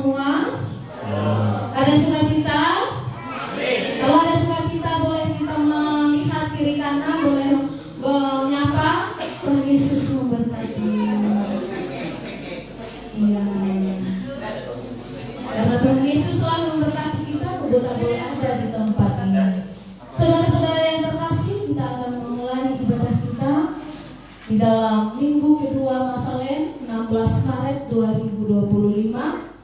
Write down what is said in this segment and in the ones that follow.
semua? Ada sukacita? Kalau ada sukacita boleh kita melihat kiri kanan, boleh menyapa. Tuhan Yesus memberkati. Iya. Karena Tuhan Yesus selalu memberkati kita, kita boleh ada di tempat ini. Saudara-saudara yang terkasih, kita akan memulai ibadah kita di dalam minggu kedua Masa Lent 16 Maret 2025.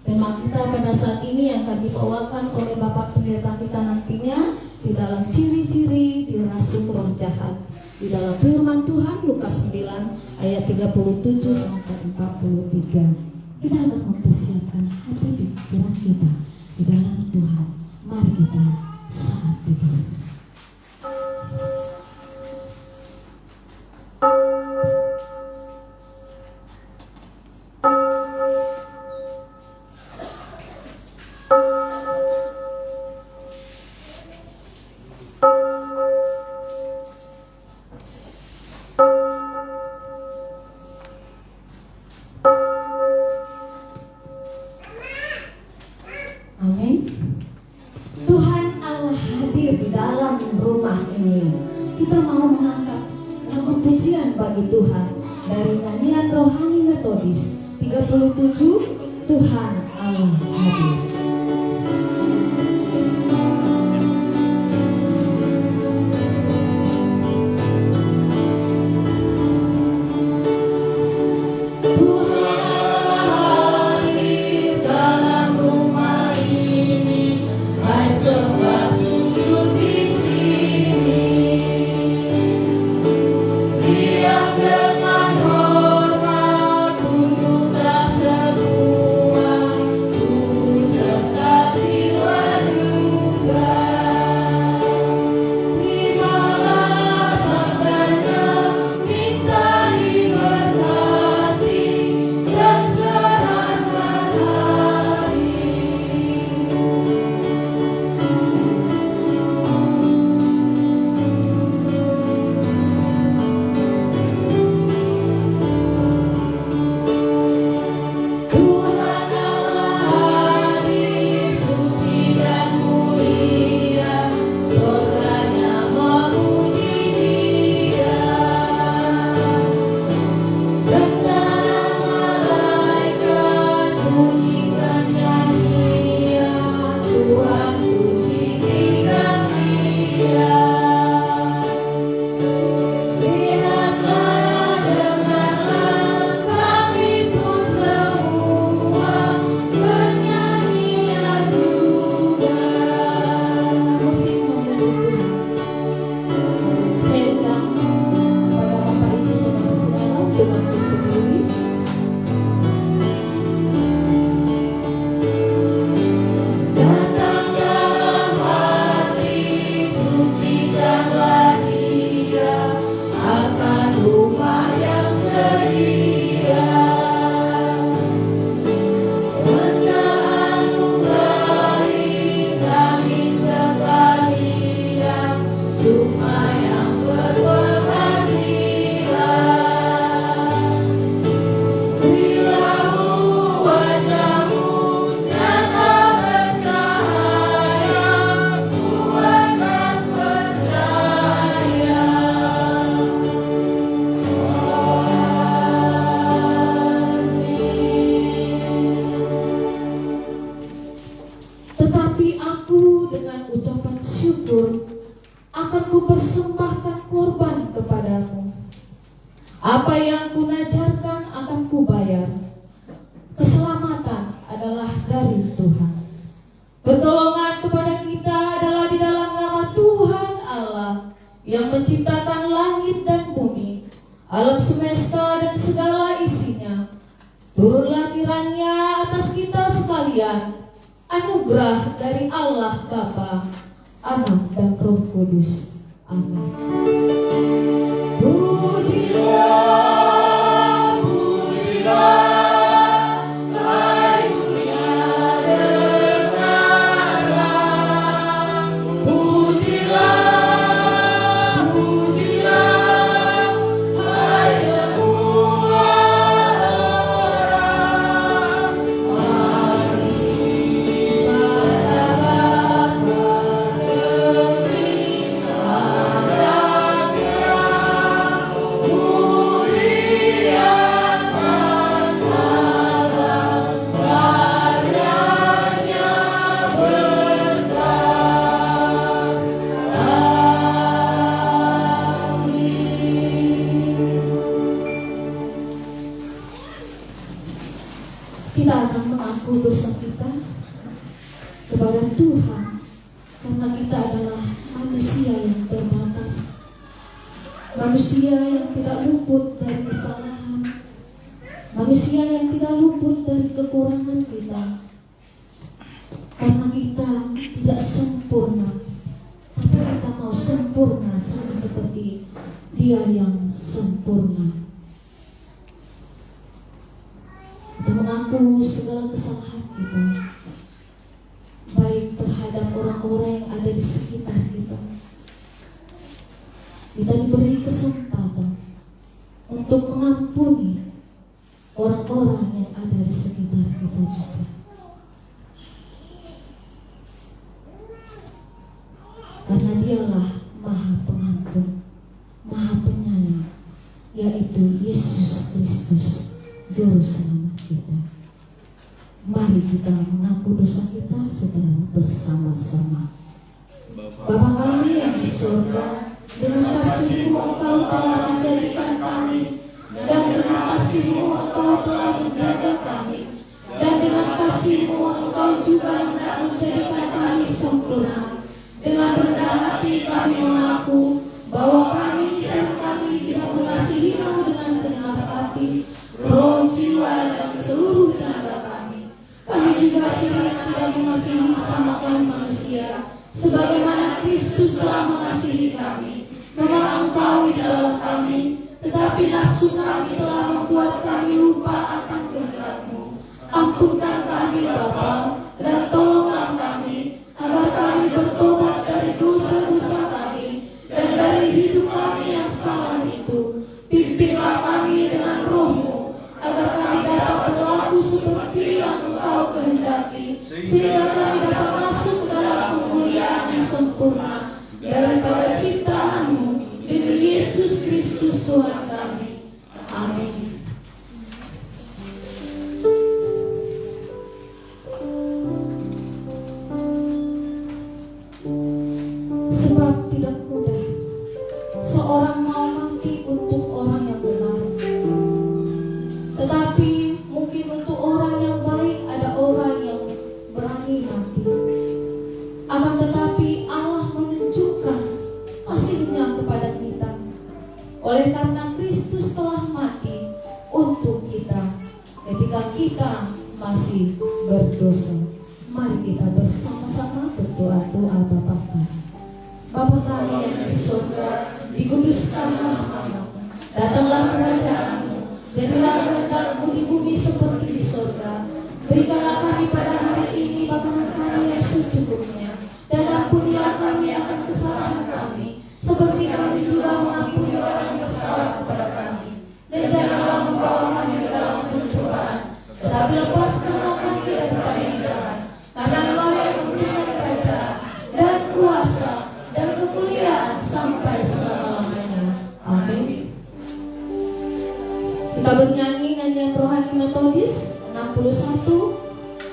Tema kita pada saat ini yang akan dibawakan oleh Bapak Pendeta kita nantinya di dalam ciri-ciri dirasuk roh jahat. Di dalam firman Tuhan Lukas 9 ayat 37 sampai 43. Kita akan mempersiapkan hati dan pikiran kita di dalam Tuhan. Mari kita saat tidur. Amin. Tuhan Allah hadir di dalam rumah ini. Kita mau mengangkat lagu pujian bagi Tuhan dari nyanyian rohani metodis 37, Tuhan Allah hadir. Apa yang kunajarkan akan kubayar. Keselamatan adalah dari Tuhan. Pertolongan kepada kita adalah di dalam nama Tuhan Allah yang menciptakan langit dan bumi, alam semesta dan segala isinya. Turunlah kiranya atas kita sekalian anugerah dari Allah Bapa, Anak dan Roh Kudus. Amin. Pujilah, pujilah. Hallelujah. kita akan mengaku dosa kita kepada Tuhan, karena kita adalah manusia yang terbatas, manusia yang tidak luput dari kesalahan, manusia yang tidak luput dari kekurangan kita. Karena kita tidak sempurna, tapi kita mau sempurna sama seperti Dia yang sempurna. Kita mengaku segala kesalahan kita, baik terhadap orang-orang yang ada di sekitar kita. Kita diberi kesempatan untuk mengampuni orang-orang yang ada di sekitar kita juga. Karena Dialah Maha Pengampun, Maha Penyayang, yaitu Yesus Kristus, Juru Selamat kita. Mari kita mengaku dosa kita secara bersama-sama. Bapa kami yang di surga, dengan kasih-Mu Engkau telah menjadikan kami, dan dengan kasih-Mu Engkau telah menjaga kami, dan dengan kasih-Mu Engkau juga hendak menjadikan kami sempurna. Dengan rendah hati kami mengaku bahwa kami seringkali tidak mengasihi-Mu dengan segenap hati, roh, jiwa, dan seluruh tenaga kami. Kami juga sering tidak mengasihi sama kaum manusia, sebagaimana Kristus telah mengasihi kami. Memang Engkau di dalam kami, tetapi nafsu kami telah membuat kami lupa akan kehendak-Mu. Ampunkan kami Bapa, dan tolonglah kami, agar kami bertobat dari dosa-dosa kami dan dari hidup kami yang salah itu. Pimpinlah kami dengan Roh-Mu, agar kami dapat berlaku seperti yang Engkau kehendaki, sehingga kami dapat masuk ke dalam kemuliaan yang sempurna daripada ciptaan-Mu, demi Yesus Kristus Tuhan kami. Amin. Sebab tidak mudah seorang mau mati untuk orang yang benar, tetapi mungkin untuk orang yang baik ada orang yang berani mati. Akan tetapi Allah menunjukkan kasih-Nya kepada kita, oleh karena Kristus telah mati untuk kita ketika kita masih berdosa. Mari kita bersama-sama berdoa-doa Bapa kami. Bapa kami yang di surga, dikuduskanlah nama-Mu, datanglah kerajaan-Mu, jadilah kehendak-Mu di bumi seperti di surga. Berikanlah kami pada hari ini makanan kami yang secukupnya, dan ampunilah kami akan kesalahan kami, seperti kami juga mengampuni orang yang bersalah kepada kami. Dan janganlah membawa kami ke dalam pencobaan, tetapi lepaskanlah kami dari yang jahat. Karena Engkau yang mempunyai kerajaan dan kuasa dan kemuliaan sampai selama-lamanya. Amin. Kita bernyanyi nyanyian rohani metodis 61,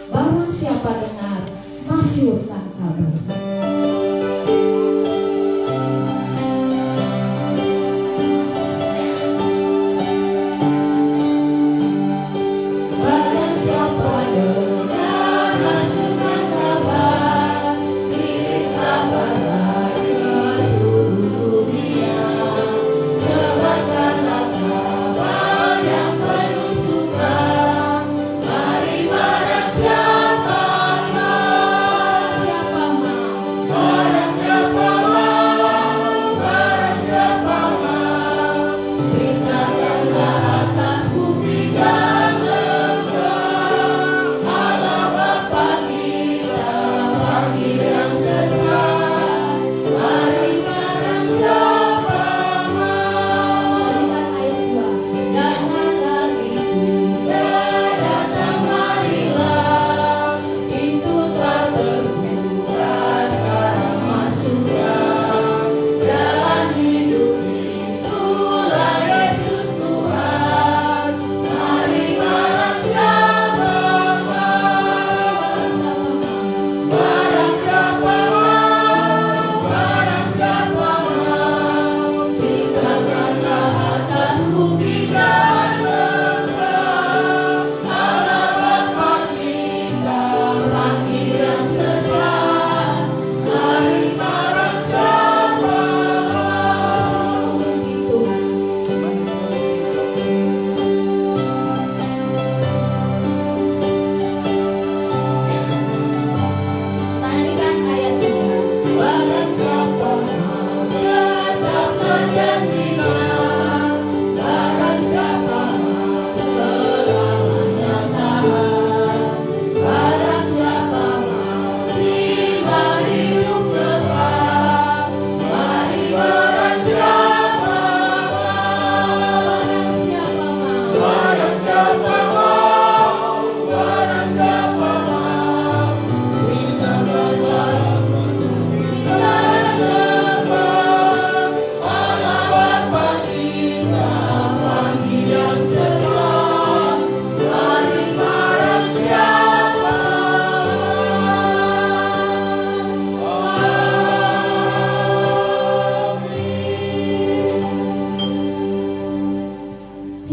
barang siapa dengar masyurkan kabar. Siapa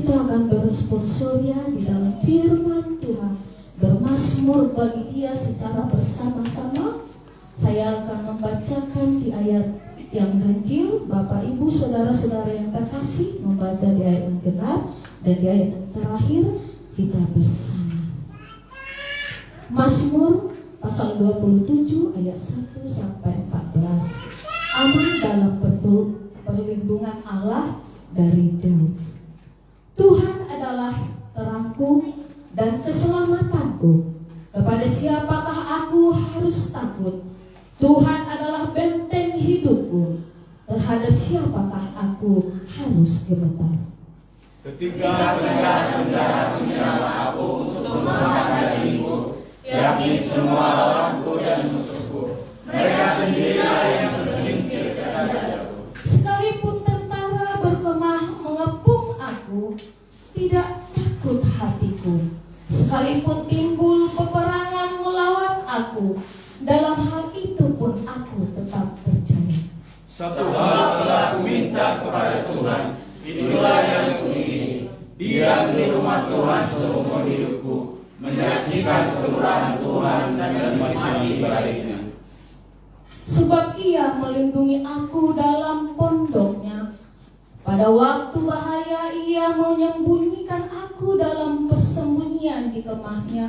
kita akan beresponsor ya di dalam firman Tuhan, bermazmur bagi Dia secara bersama-sama. Saya akan membacakan di ayat yang ganjil. Bapak, Ibu, saudara-saudara yang terkasih, membaca di ayat yang genap, dan di ayat yang terakhir kita bersama. Mazmur pasal 27 ayat 1 sampai 14. Aman dalam perlindungan Allah dari Daud. Tuhan adalah terangku dan keselamatanku. Kepada siapakah aku harus takut? Tuhan adalah benteng hidupku. Terhadap siapakah aku harus gemetar? Ketika penjahat menyerang aku untuk memakan dagingku, yakni semua lawanku dan musuhku, mereka sendirilah yang tergelincir dan dadaku. Sekalipun tentara berkemah mengepung aku, tidak takut hatiku. Sekalipun timbul peperangan melawan aku, dalam hal itu pun aku tetap percaya. Satu hal telah aku minta kepada Tuhan, itulah yang kuingini, diam di rumah Tuhan seumur hidupku, menyaksikan kemurahan Tuhan dan menikmati baiknya. Sebab Ia melindungi aku dalam pondoknya. Pada waktu bahaya Ia menyembunyikan aku dalam persembunyian di kemahnya.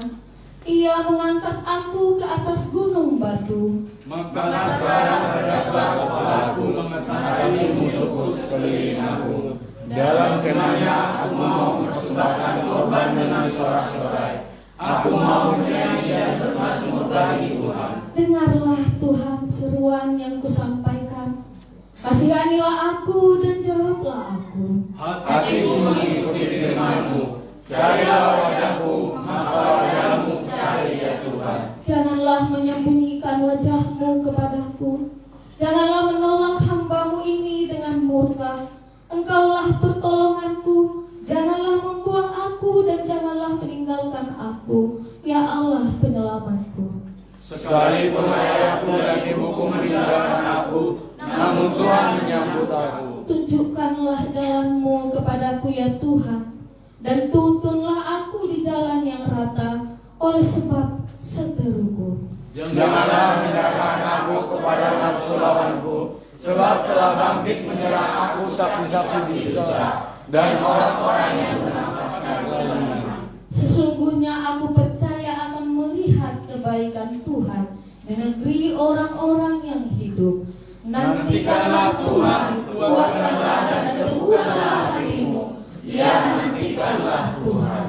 Ia mengangkat aku ke atas gunung batu. Maka sekarang tegaklah kepalaku mengatasi musuhku sekeliling aku. Dalam kemahnya aku mau mempersembahkan korban dengan sorak-sorai. Aku mau menyanyi dan bermazmur bagi Tuhan. Dengarlah Tuhan seruan yang kusampaikan. Kasihanilah aku dan jawablah aku. Hatiku mengikuti firman-Mu. Carilah wajah-Mu, maka wajah-Mu cari ya Tuhan. Janganlah menyembunyikan wajah-Mu kepadaku. Janganlah menolak hamba-Mu ini dengan murka. Engkaulah pertolonganku. Janganlah membuang aku dan janganlah meninggalkan aku, ya Allah penyelamatku. Sekalipun ayahku dan ibuku meninggalkan aku, namun Tuhan menyambut aku. Tunjukkanlah jalan-Mu kepadaku ya Tuhan, dan tuntunlah aku di jalan yang rata, oleh sebab seteruku. Janganlah menyerahkan aku kepada nafsu lawanku, sebab telah bangkit menyerang aku saksi-saksi dusta dan orang-orang yang bernafaskan kezaliman. Sesungguhnya aku percaya akan melihat kebaikan Tuhan di negeri orang-orang yang hidup. Nantikanlah Tuhan, kuatkanlah dan teguhkanlah hatimu. Ya, nantikanlah Tuhan.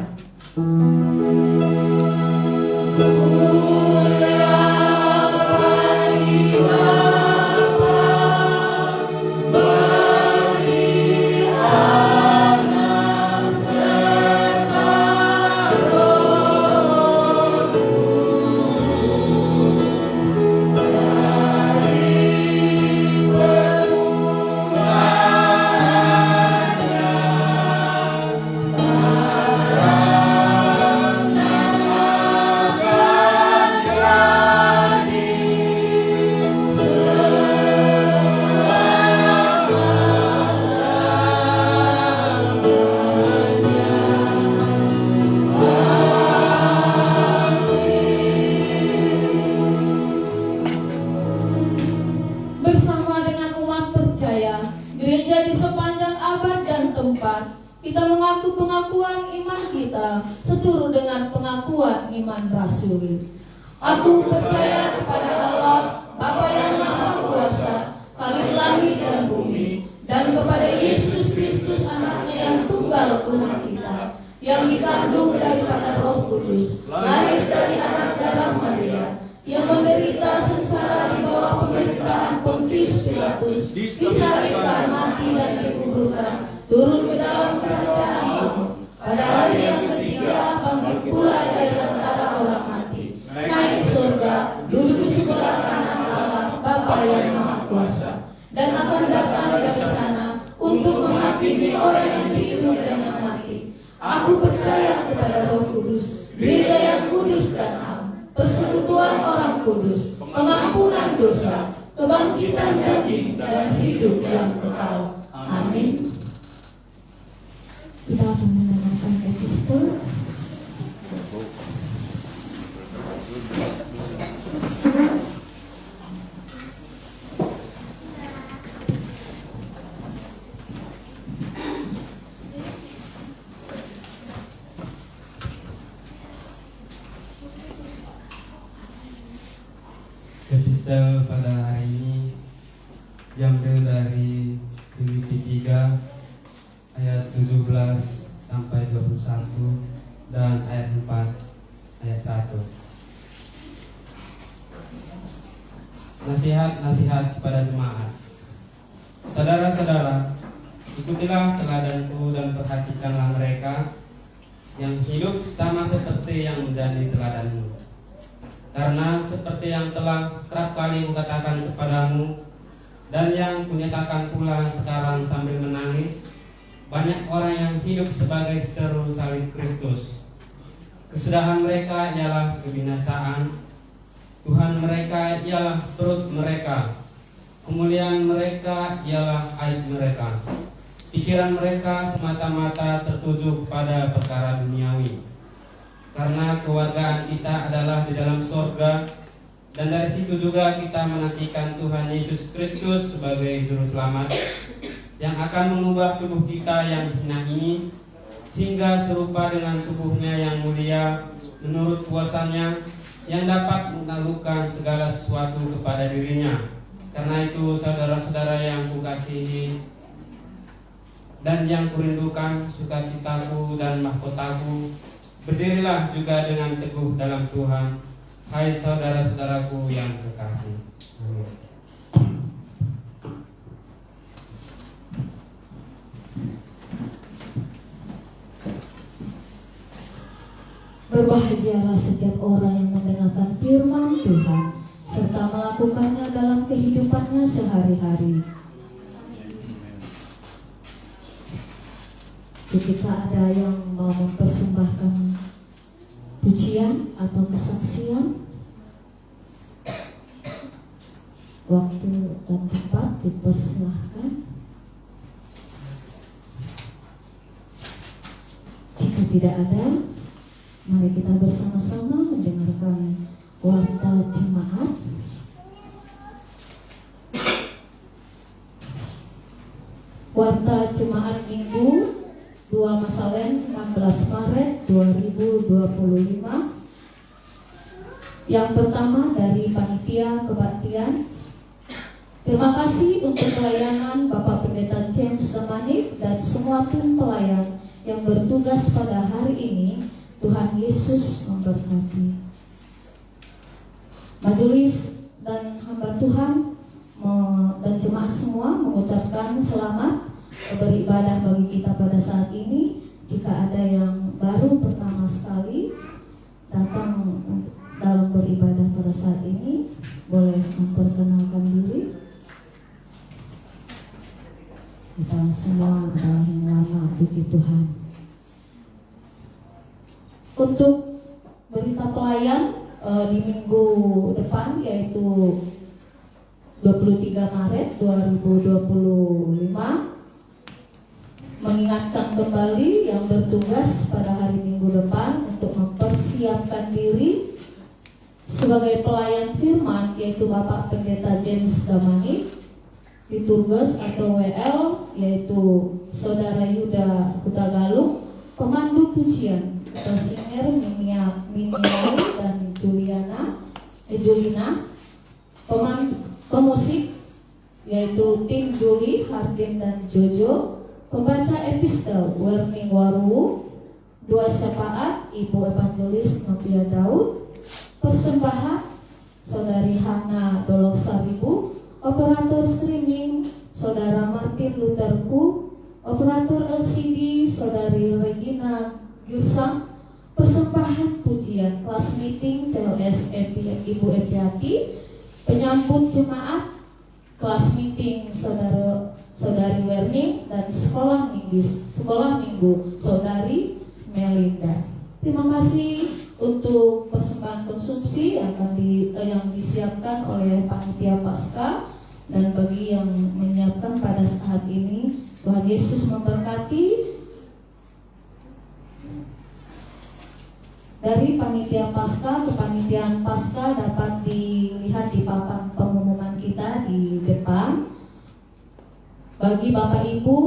Kita mengaku pengakuan iman kita seturut dengan pengakuan iman rasuli. Aku percaya kepada Allah, Bapa yang Maha Kuasa, Khalik langit dan bumi, dan kepada Yesus Kristus anaknya yang tunggal Tuhan kita, yang dikandung daripada Roh Kudus, lahir dari anak darah Maria, yang menderita sengsara di bawah pemerintahan Pontius Pilatus, disalibkan, mati dan dikuburkan, turun ke dalam kerajaan Allah. Pada hari yang ketiga bangkit pula dari antara orang mati, naik ke surga, duduk di sebelah kanan Allah Bapa yang Maha Kuasa, dan akan datang dari sana untuk menghakimi orang yang hidup dan yang mati. Aku percaya kepada Roh Kudus, gereja yang kudus dan am, persekutuan orang kudus, pengampunan dosa, kebangkitan daging, dan hidup yang kekal. Amin. Kita epistel pada hari ini diambil dari Filipi 3 ayat 17 sampai 21 dan ayat 4 ayat 1. Nasihat-nasihat kepada jemaat. Saudara-saudara, ikutilah teladanku dan perhatikanlah mereka yang hidup sama seperti yang menjadi teladanmu. Karena seperti yang telah kerap kali kukatakan kepadamu dan yang kunyatakan pula sekarang sambil menangis, banyak orang yang hidup sebagai seteru salib Kristus. Kesudahan mereka ialah kebinasaan, Tuhan mereka ialah perut mereka, kemuliaan mereka ialah aib mereka. Pikiran mereka semata-mata tertuju pada perkara duniawi. Karena kewargaan kita adalah di dalam sorga, dan dari situ juga kita menantikan Tuhan Yesus Kristus sebagai Juru Selamat, yang akan mengubah tubuh kita yang hina ini, sehingga serupa dengan tubuhnya yang mulia, menurut kuasanya, yang dapat menaklukkan segala sesuatu kepada dirinya. Karena itu saudara-saudara yang kukasihi, dan yang kurindukan, sukacitaku dan mahkotaku, berdirilah juga dengan teguh dalam Tuhan, hai saudara-saudaraku yang terkasih. Amin. Berbahagialah setiap orang yang mendengarkan firman Tuhan serta melakukannya dalam kehidupannya sehari-hari. Ketika ada yang mau mempersembahkan pujian atau kesaksian, waktu dan tempat dipersilahkan. Jika tidak ada, mari kita bersama-sama mendengarkan warta jemaat. Warta jemaat Minggu 2 Masalen 16 Maret 2025. Yang pertama dari Panitia Kebaktian. Terima kasih untuk pelayanan Bapak Pendeta James Damanik dan semua tim pelayan yang bertugas pada hari ini. Tuhan Yesus memberkati. Majelis dan hamba Tuhan dan jemaat semua mengucapkan selamat beribadah bagi kita pada saat ini. Jika ada yang baru pertama sekali datang dalam beribadah pada saat ini, boleh memperkenalkan diri. Kita semua adalah yang lama, puji Tuhan. Untuk berita pelayan di minggu depan, yaitu 23 Maret 2025, mengingatkan kembali yang bertugas pada hari Minggu depan untuk mempersiapkan diri sebagai pelayan firman, yaitu Bapak Pendeta James Damanik, liturgus atau WL, yaitu Saudara Yuda Hutagalung, pemandu pujian atau singer Miniali dan Julina, pemusik yaitu tim Juli, Hardim dan Jojo, pembaca epistel Werning Waru, dua syafaat Ibu Evangelis Novia Daud, persembahan Saudari Hana Dolok Saribu, operator streaming Saudara Martin Lutherku, operator LCD Saudari Regina Gilsam, persembahan pujian kelas meeting CLS Ibu Epiati, penyambut jemaat kelas meeting Saudari Werning, dan sekolah minggu Saudari Melinda. Terima kasih untuk persembahan konsumsi yang disiapkan oleh panitia Paskah, dan bagi yang menyiapkan pada saat ini, Tuhan Yesus memberkati. Dari panitia Paskah ke panitiaan Paskah dapat dilihat di papan pengumuman kita di depan. Bagi Bapak Ibu,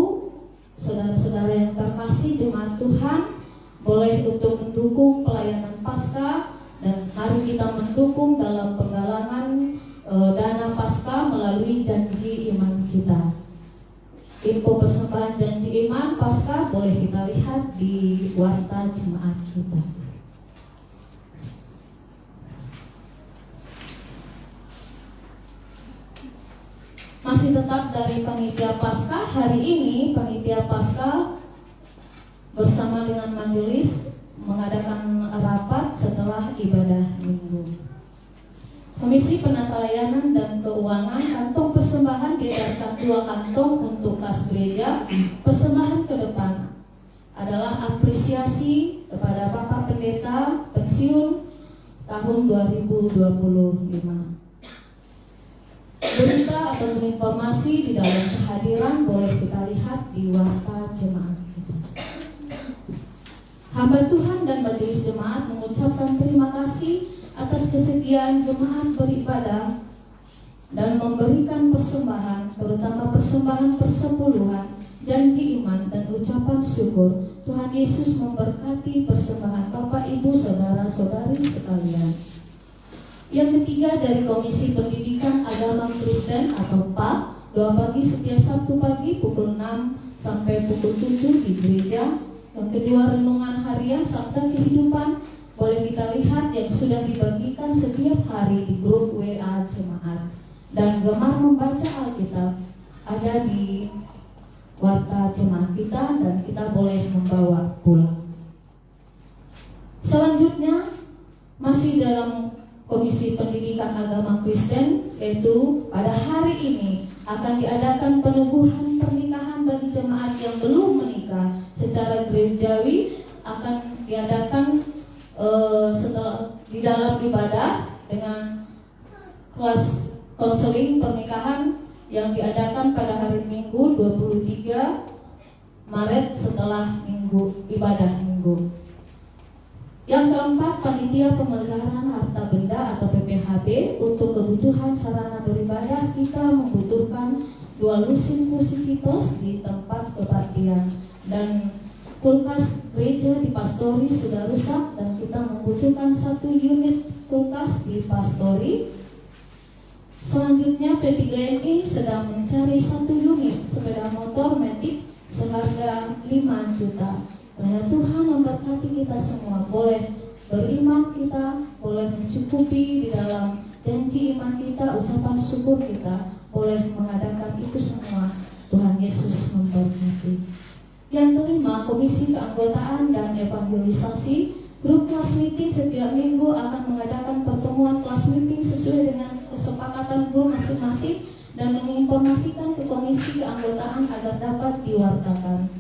saudara-saudara yang terkasih jemaat Tuhan, boleh untuk mendukung pelayanan Paskah, dan mari kita mendukung dalam penggalangan dana pasca melalui janji iman kita. Info persembahan janji iman pasca boleh kita lihat di warta jemaat kita. Masih tetap dari panitia pasca, hari ini panitia pasca bersama dengan majelis mengadakan rapat setelah ibadah minggu. Komisi Penata Layanan dan Keuangan, kantong persembahan diedarkan 2 kantong untuk kas gereja. Persembahan ke depan adalah apresiasi kepada Bapak Pendeta pensiun tahun 2025. Berita atau informasi di dalam kehadiran boleh kita lihat di warta jemaat kita. Hamba Tuhan dan majelis jemaat mengucapkan terima kasih atas kesediaan jemaat beribadah dan memberikan persembahan, terutama persembahan persepuluhan, janji iman dan ucapan syukur. Tuhan Yesus memberkati persembahan Bapak, Ibu, Saudara-saudari sekalian. Yang ketiga dari Komisi Pendidikan Agama Kristen atau PAK, doa pagi setiap Sabtu pagi pukul 6 sampai pukul 7 di gereja. Yang kedua renungan harian Sabda Kehidupan boleh kita lihat yang sudah dibagikan setiap hari di grup WA jemaat. Dan gemar membaca Alkitab ada di warta jemaat kita dan kita boleh membawa pulang. Selanjutnya masih dalam Komisi Pendidikan Agama Kristen, yaitu pada hari ini akan diadakan peneguhan pernikahan bagi jemaat yang belum menikah secara gerejawi. Akan diadakan setelah di dalam ibadah dengan kelas konseling pernikahan yang diadakan pada hari Minggu 23 Maret setelah minggu ibadah minggu. Yang keempat, panitia pemeliharaan harta benda atau PPHB. Untuk kebutuhan sarana beribadah kita membutuhkan 2 lusin kursi kitos di tempat kebaktian dan kulkas gereja di pastori sudah rusak dan kita membutuhkan 1 unit kulkas di pastori. Selanjutnya P3NI sedang mencari 1 unit sepeda motor Matic seharga 5 juta. Karena Tuhan memberkati kita semua, boleh beriman kita, boleh mencukupi di dalam janji iman kita, ucapan syukur kita, boleh mengadakan itu semua. Tuhan Yesus memberkati. Yang kelima, Komisi Keanggotaan dan Evangelisasi. Grup kelas meeting setiap minggu akan mengadakan pertemuan kelas meeting sesuai dengan kesepakatan guru masing-masing dan menginformasikan ke Komisi Keanggotaan agar dapat diwartakan.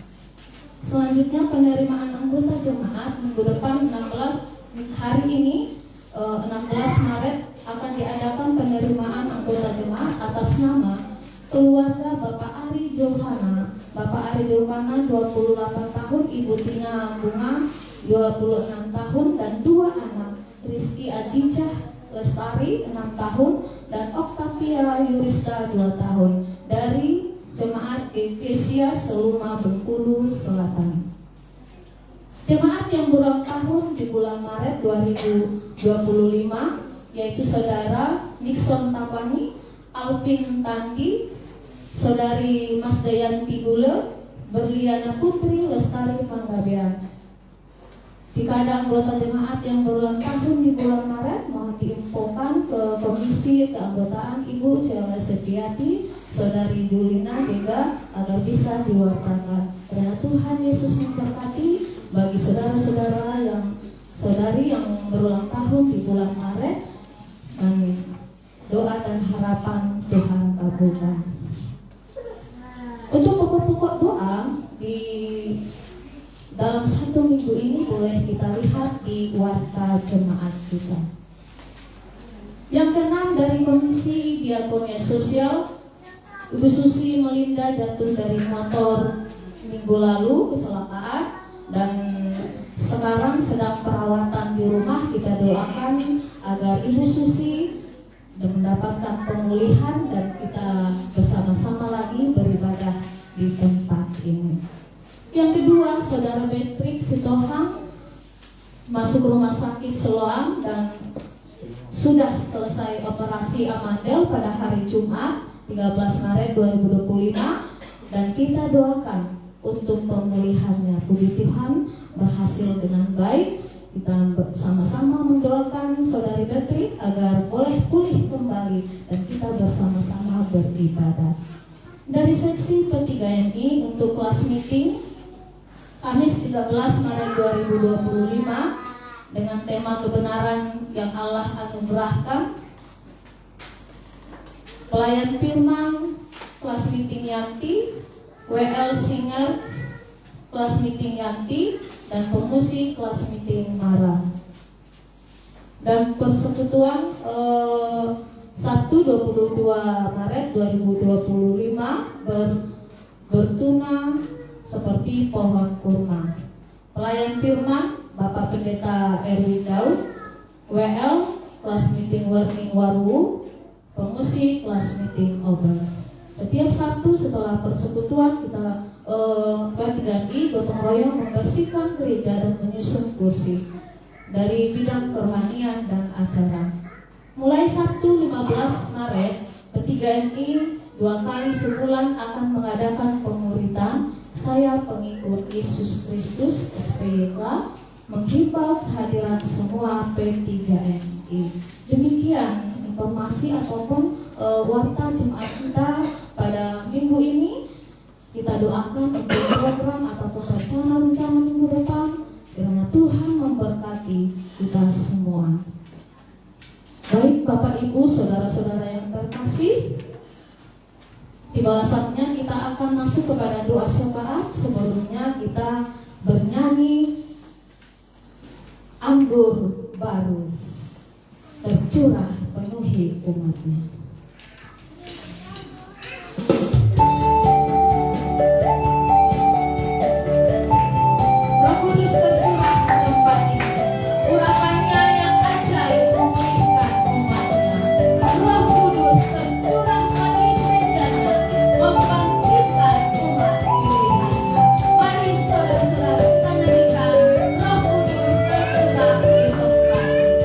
Selanjutnya penerimaan anggota jemaat minggu depan 16 hari ini 16 Maret akan diadakan penerimaan anggota jemaat atas nama keluarga Bapak Ari Johana. Bapak Ari Johana 28 tahun, Ibu Tina Bunga 26 tahun dan 2 anak, Rizky Ajijah Lestari 6 tahun dan Octavia Yurista 2 tahun dari Jemaat Eklesia Seluma Bengkulu Selatan. Jemaat yang berulang tahun di bulan Maret 2025 yaitu Saudara Nixon Tapani, Alvin Tandi, Saudari Mas Dayanti Gule, Berliana Putri Lestari Panggabean. Jika ada anggota jemaat yang berulang tahun di bulan Maret, mohon diinfokan ke Komisi Keanggotaan Ibu Cela Setiati, Saudari Julina juga agar bisa diwartakan. Karena Tuhan Yesus memberkati bagi saudara-saudara yang saudari yang berulang tahun di bulan Maret, dan doa dan harapan Tuhan kabulkan. Untuk pokok-pokok doa di dalam 1 minggu ini boleh kita lihat di warta jemaat kita. Yang keenam dari Komisi Diakonia Sosial, Ibu Susi Melinda jatuh dari motor minggu lalu kecelakaan dan sekarang sedang perawatan di rumah. Kita doakan agar Ibu Susi mendapatkan pemulihan dan kita bersama-sama lagi beribadah di tempat ini. Yang kedua, Saudara Patrick Sitohang masuk rumah sakit Siloam dan sudah selesai operasi amandel pada hari Jumat 13 Maret 2025 dan kita doakan untuk pemulihannya. Puji Tuhan berhasil dengan baik. Kita bersama-sama mendoakan Saudari Betri agar boleh pulih kembali dan kita bersama-sama beribadah. Dari seksi P3NI untuk kelas meeting Kamis 13 Maret 2025 dengan tema kebenaran yang Allah anugerahkan. Pelayan firman kelas meeting Yanti, WL singer kelas meeting Yanti, dan pemusik kelas meeting Mara. Dan persekutuan Sabtu 22 Maret 2025 bertuna seperti pohon kurma. Pelayan firman Bapak Pendeta Erwin Daud, WL kelas meeting Warning Waru, pemusik kelas meeting Ober. Setiap Sabtu setelah persekutuan kita P3NI gotong royong membersihkan gereja dan menyusun kursi dari bidang kerohanian dan acara. Mulai Sabtu 15 Maret, P3NI 2 kali sebulan akan mengadakan pemuritan Saya Pengikut Yesus Kristus SPYK, menghimbau kehadiran semua P3NI. Demikian informasi ataupun warta jemaat kita pada minggu ini. Kita doakan untuk program ataupun rencana-rencana minggu depan, kiranya Tuhan memberkati kita semua. Baik Bapak Ibu, saudara-saudara yang terkasih, tiba saatnya kita akan masuk kepada doa syafaat. Sebelumnya kita bernyanyi Anggur Baru tercurah penuhi umatnya. Roh Kudus tercurah di tempat ini, urapannya yang ajaib memulihkan umatnya. Roh Kudus tercurah bagi gerejanya, membangkitkan umat pilihannya. Mari saudara-saudara kita nyanyikan Roh Kudus tercurah di tempat ini.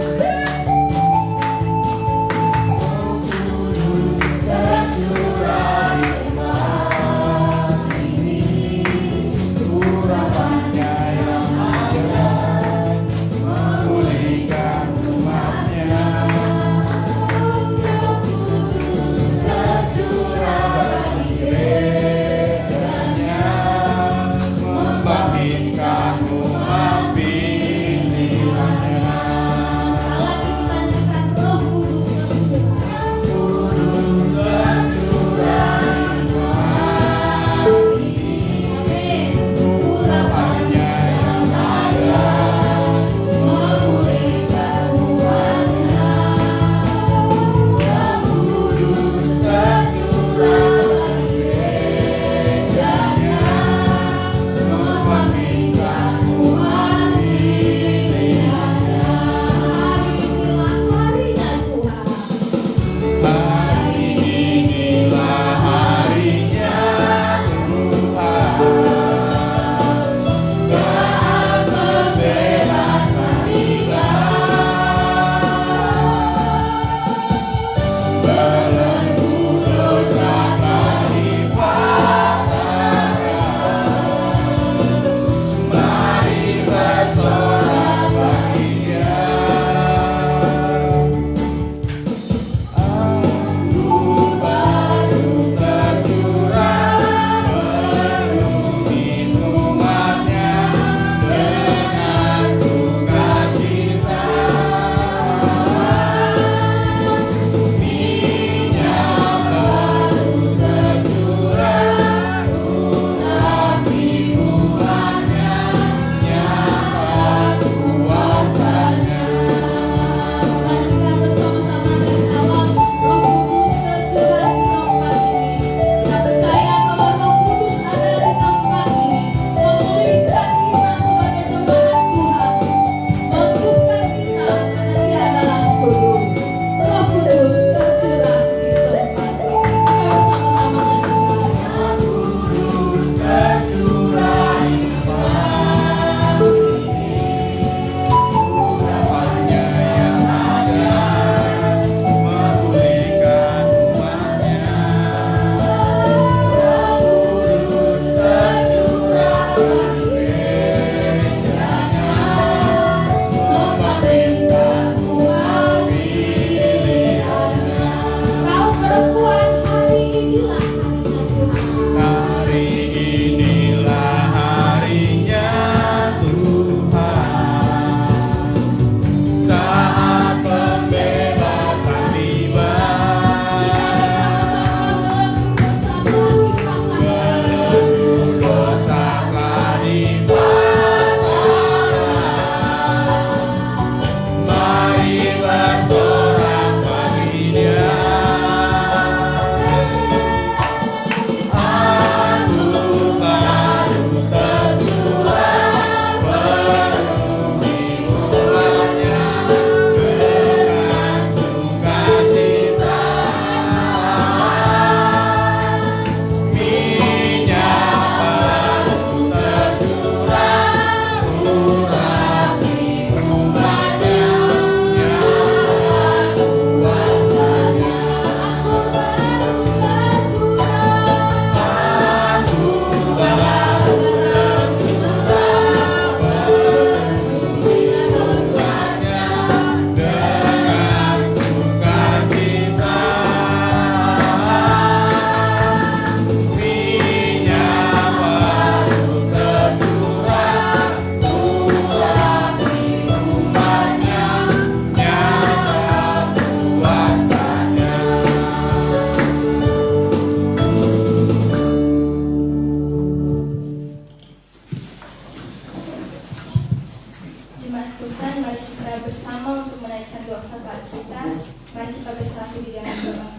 jemaat Tuhan, mari kita bersama untuk menaikkan doa syafaat kita. Mari kita bersatu di dalam doa.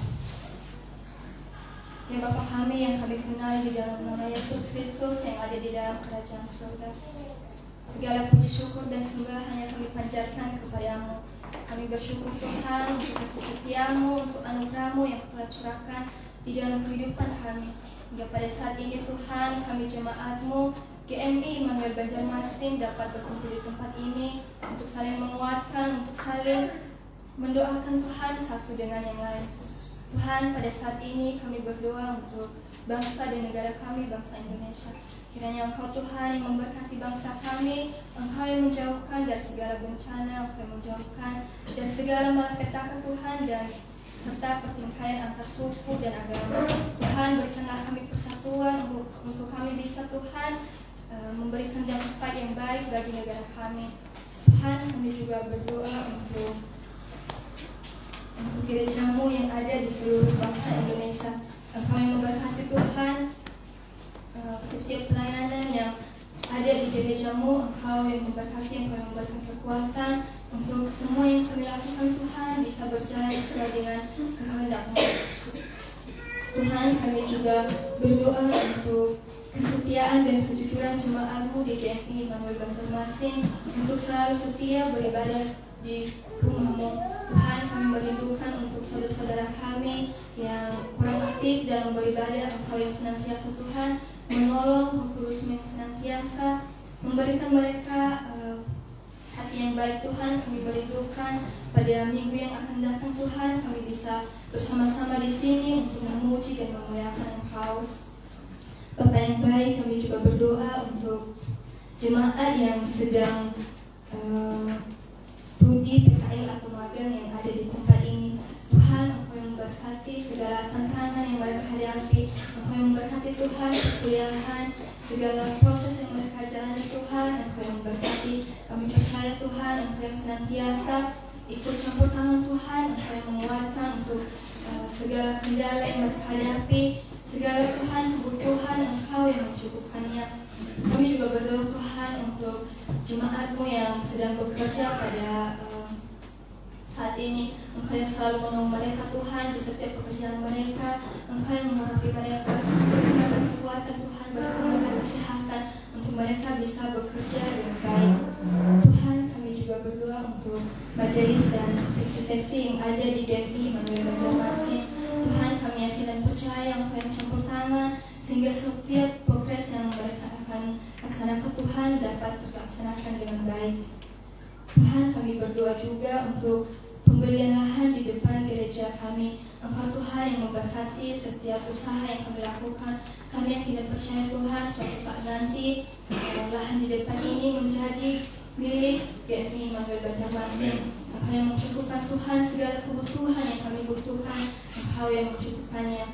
Ya Bapa kami yang kami kenal di dalam nama Yesus Kristus yang ada di dalam kerajaan surga, segala puji syukur dan sembah hanya kami panjatkan kepadamu. Kami bersyukur Tuhan untuk kasih setiamu, untuk anugerahmu yang telah curahkan di dalam kehidupan kami. Hingga pada saat ini Tuhan, kami jemaatmu GMI Immanuel Banjarmasin dapat berkumpul di tempat ini untuk saling menguatkan, untuk saling mendoakan Tuhan satu dengan yang lain. Tuhan, pada saat ini kami berdoa untuk bangsa dan negara kami, bangsa Indonesia. Kiranya Engkau Tuhan yang memberkati bangsa kami, Engkau yang menjauhkan dari segala bencana, Engkau yang menjauhkan dari segala malapetaka Tuhan, dan serta pertikaian antar suku dan agama. Tuhan, berikanlah kami persatuan untuk kami bisa Tuhan memberikan dampak yang baik bagi negara kami. Tuhan, kami juga berdoa untuk gerejamu yang ada di seluruh bangsa Indonesia. Engkau yang memberkati Tuhan setiap pelayanan yang ada di gerejamu. Engkau yang memberkati, Engkau yang memberikan kekuatan untuk semua yang kami lakukan Tuhan bisa berjalan sesuai dengan kehendak-Mu. Tuhan, kami juga berdoa untuk kesetiaan dan kejujuran jemaat-Mu di GMI Immanuel Banjarmasin untuk selalu setia beribadah di rumah-Mu. Tuhan, kami merindukan untuk saudara-saudara kami yang kurang aktif dalam beribadah. Engkau yang senantiasa Tuhan menolong, mengurus yang senantiasa memberikan mereka hati yang baik. Tuhan, kami merindukan pada minggu yang akan datang Tuhan kami bisa bersama-sama di sini untuk memuji dan memuliakan Engkau. Bapa yang baik, kami juga berdoa untuk jemaat yang sedang studi PKL atau magang yang ada di tempat ini. Tuhan, Engkau yang memberkati segala tantangan yang mereka hadapi. Engkau yang memberkati Tuhan perkuliahan, segala proses yang mereka jalani Tuhan. Engkau yang memberkati. Kami percaya Tuhan, Engkau yang senantiasa ikut campur tangan Tuhan. Engkau yang menguatkan untuk segala kendala yang mereka hadapi, segala Tuhan kebutuhan Engkau yang mencukupkannya. Kami juga berdoa Tuhan untuk jemaat-Mu yang sedang bekerja pada saat ini. Engkau yang selalu menolong mereka Tuhan di setiap pekerjaan mereka. Engkau yang mengurapi mereka, berikan mereka kekuatan Tuhan, berikan mereka kesehatan untuk mereka bisa bekerja dengan baik. Tuhan, kami juga berdoa untuk majelis dan seksi-seksi yang ada di GMI Immanuel Banjarmasin. Tuhan, kami yakin dan percaya Engkau yang campur tangan sehingga setiap progres yang mereka akan laksanakan Tuhan dapat terlaksanakan dengan baik. Tuhan, kami berdoa juga untuk pembelian lahan di depan gereja kami. Engkau Tuhan yang memberkati setiap usaha yang kami lakukan. Kami yang tidak percaya Tuhan suatu saat nanti lahan di depan ini menjadi milik GMI Immanuel Banjarmasin. Engkau yang mencukupkan Tuhan segala kebutuhan yang kami butuhkan. Engkau yang mencukupkannya.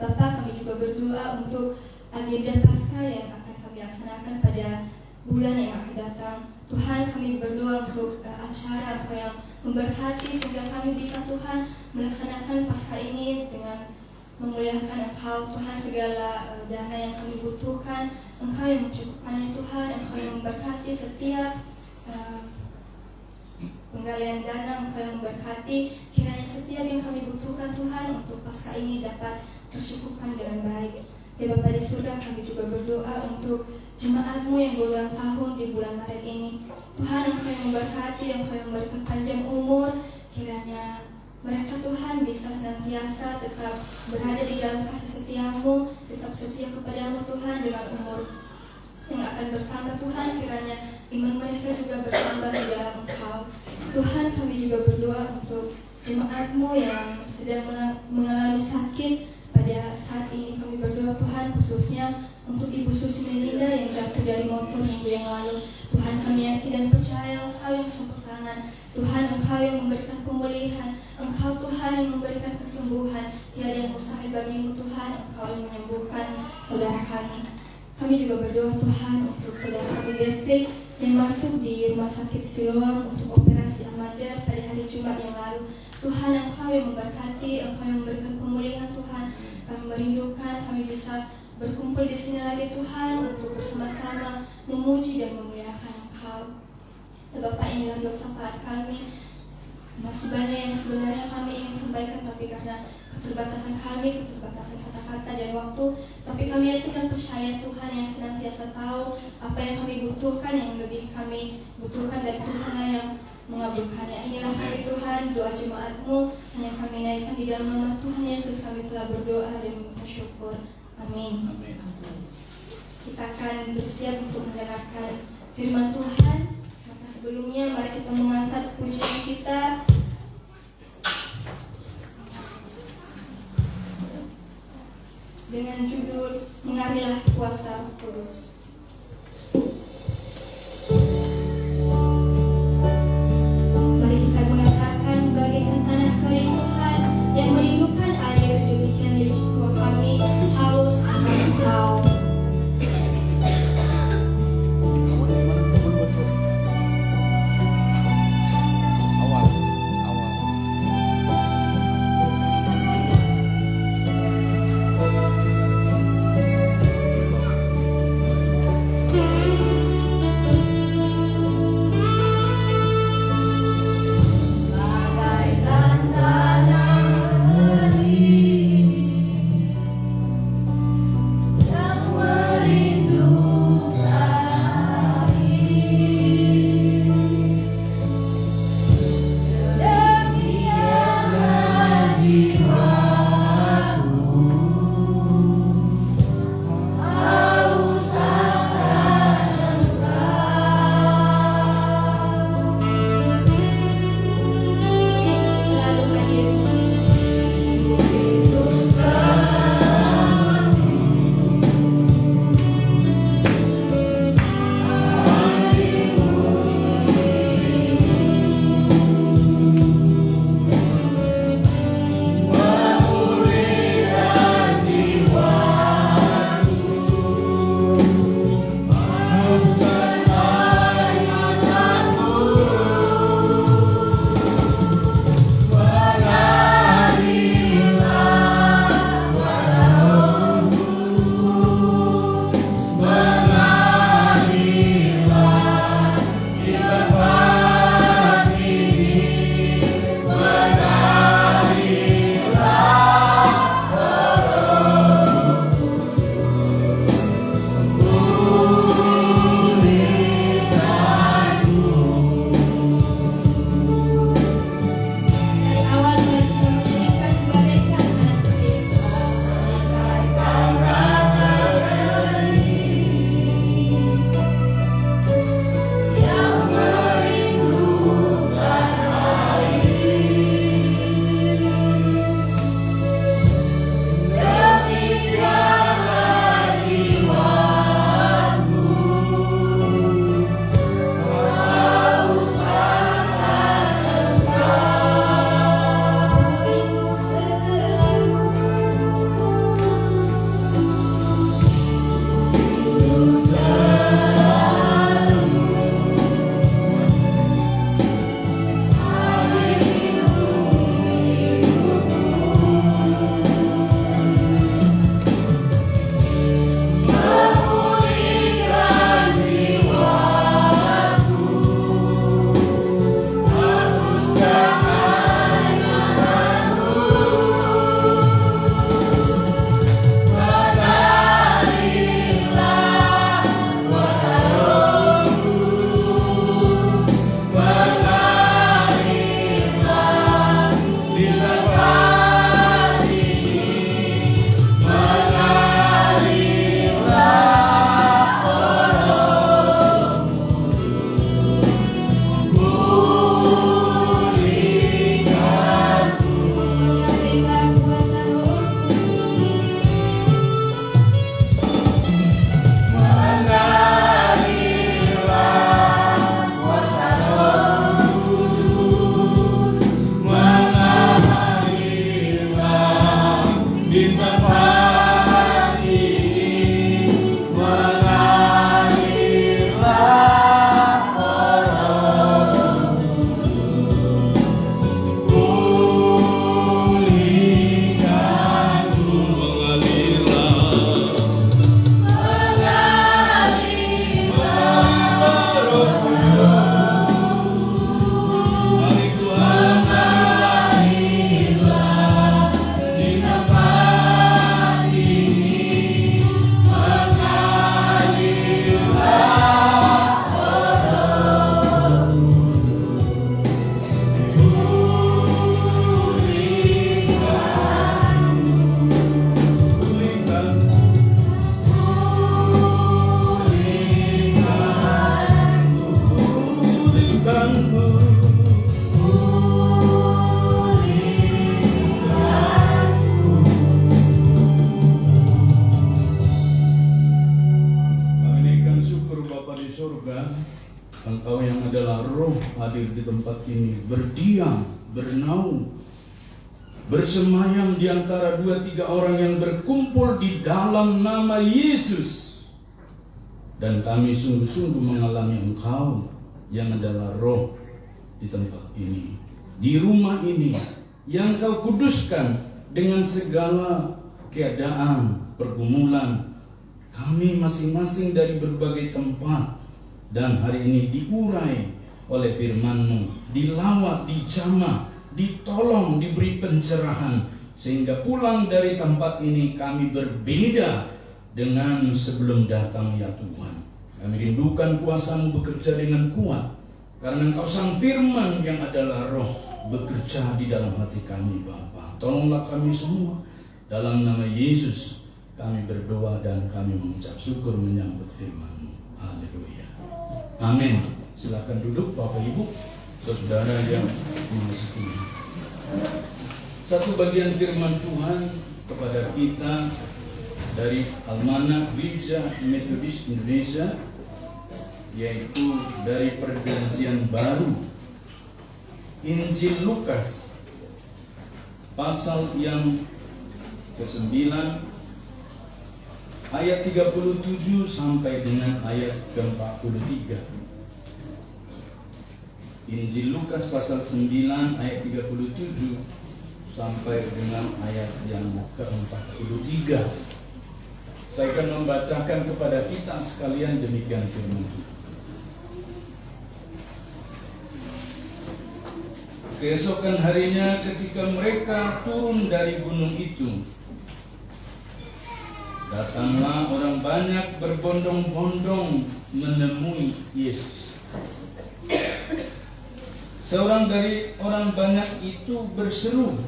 Bapa, kami juga berdoa untuk agenda Paskah yang akan kami laksanakan pada bulan yang akan datang. Tuhan, kami berdoa untuk acara Engkau yang memberkati sehingga kami bisa Tuhan melaksanakan Paskah ini dengan memuliakan Engkau. Tuhan, segala dana yang kami butuhkan Engkau yang mencukupkannya Tuhan. Engkau yang memberkati setiap penggalian dana. Engkau yang memberkati kiranya setiap yang kami butuhkan Tuhan untuk Paskah ini dapat tercukupkan dengan baik. Ya Bapa di surga, kami juga berdoa untuk jemaat-Mu yang berulang tahun di bulan Maret ini. Tuhan, Engkau yang memberkati, Engkau yang memberikan panjang umur. Kiranya mereka Tuhan bisa senantiasa tetap berada di dalam kasih setia-Mu, tetap setia kepada-Mu Tuhan dengan umur yang akan bertambah Tuhan. Kiranya iman mereka juga bertambah di dalam Engkau. Tuhan, kami juga berdoa untuk jemaat-Mu yang sedang mengalami sakit. Pada saat ini kami berdoa Tuhan khususnya untuk Ibu Susi Melinda yang jatuh dari motor minggu yang lalu. Tuhan, kami yakin dan percaya Engkau yang campur tangan. Tuhan, Engkau yang memberikan pemulihan. Engkau Tuhan yang memberikan kesembuhan. Tiada yang mustahil bagi-Mu Tuhan. Engkau yang menyembuhkan saudara kami. Kami juga berdoa Tuhan untuk saudara kami Beatrix yang masuk di rumah sakit Siloam untuk operasi amandel pada hari Jumat yang lalu. Tuhan, Engkau yang memberkati, Engkau yang memberikan pemulihan Tuhan. Kami merindukan kami bisa berkumpul di sini lagi Tuhan untuk bersama-sama memuji dan memuliakan Engkau. Ya Bapak, inilah dosa syafaat kami. Masih banyak yang sebenarnya kami ingin sampaikan, tapi karena keterbatasan kami, keterbatasan kata-kata dan waktu, tapi kami yakin dan percaya Tuhan yang senantiasa tahu apa yang kami butuhkan, yang lebih kami butuhkan, dan Tuhan yang mengabulkannya. Inilah kami Tuhan, doa jemaat-Mu yang kami naikkan di dalam nama Tuhan Yesus. Kami telah berdoa dan meminta syukur. Amin. Kita akan bersiap untuk mendengarkan firman Tuhan. Maka sebelumnya mari kita mengangkat pujian kita dengan judul Mengarilah Kuasa Roh Kudus. Mari kita mengatakan bagaikan tanah kering Tuhan yang merindukan air, demikian jiwa kami haus akan Engkau. Tuhan, Engkau yang adalah Roh hadir di tempat ini, berdiam, bernaung, bersemayam di antara 2-3 orang yang berkumpul di dalam nama Yesus. Dan kami sungguh-sungguh mengalami Engkau yang adalah Roh di tempat ini, di rumah ini, yang Kau kuduskan dengan segala keadaan, pergumulan kami masing-masing dari berbagai tempat. Dan hari ini diurai oleh firman-Mu, dilawat, dijamah, ditolong, diberi pencerahan, sehingga pulang dari tempat ini kami berbeda dengan sebelum datang ya Tuhan. Kami rindukan kuasa-Mu bekerja dengan kuat, karena Engkau sang firman yang adalah Roh bekerja di dalam hati kami Bapa. Tolonglah kami semua, dalam nama Yesus kami berdoa dan kami mengucap syukur menyambut firman-Mu. Haleluya. Amin. Silakan duduk Bapak Ibu, saudara yang mengasihi Tuhan. Satu bagian firman Tuhan kepada kita dari Almanak Gereja Metodis Indonesia, yaitu dari Perjanjian Baru, Injil Lukas pasal yang ke-9 ayat 37 sampai dengan ayat ke-43. Injil Lukas pasal 9 ayat 37 sampai dengan ayat yang ke-43. Saya akan membacakan kepada kita sekalian demikian firman Tuhan. Keesokan harinya ketika mereka turun dari gunung itu, datanglah orang banyak berbondong-bondong menemui Yesus. Seorang dari orang banyak itu berseru,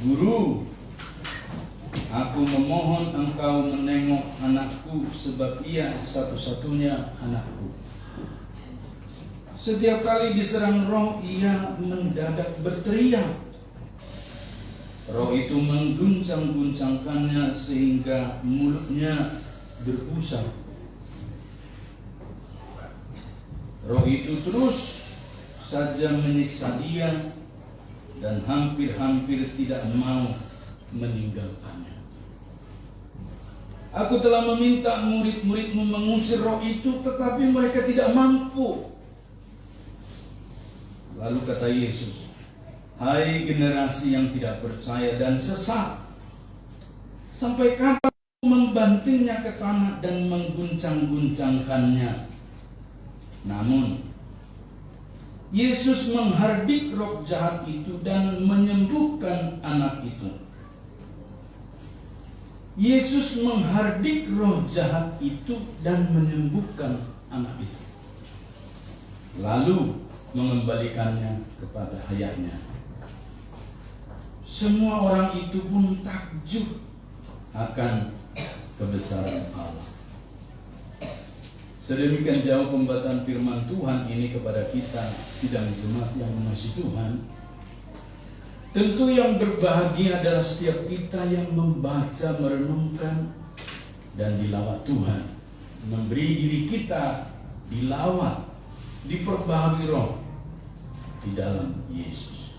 "Guru, aku memohon engkau menengok anakku sebab ia satu-satunya anakku. Setiap kali diserang roh, ia mendadak berteriak. Roh itu mengguncang-guncangkannya sehingga mulutnya berbusa. Roh itu terus saja menyiksa dia dan hampir-hampir tidak mau meninggalkannya. Aku telah meminta murid-muridmu mengusir roh itu, tetapi mereka tidak mampu." Lalu kata Yesus, "Hai generasi yang tidak percaya dan sesat, sampai kapan membantingnya ke tanah dan mengguncang-guncangkannya?" Namun Yesus menghardik roh jahat itu dan menyembuhkan anak itu. Yesus menghardik roh jahat itu dan menyembuhkan anak itu, lalu mengembalikannya kepada ayahnya. Semua orang itu pun takjub akan kebesaran Allah. Sedemikian jauh pembacaan firman Tuhan ini kepada kita sidang jemaat yang mengasihi Tuhan. Tentu yang berbahagia adalah setiap kita yang membaca, merenungkan, dan dilawat Tuhan. Memberi diri kita dilawat, diperbaharui roh di dalam Yesus,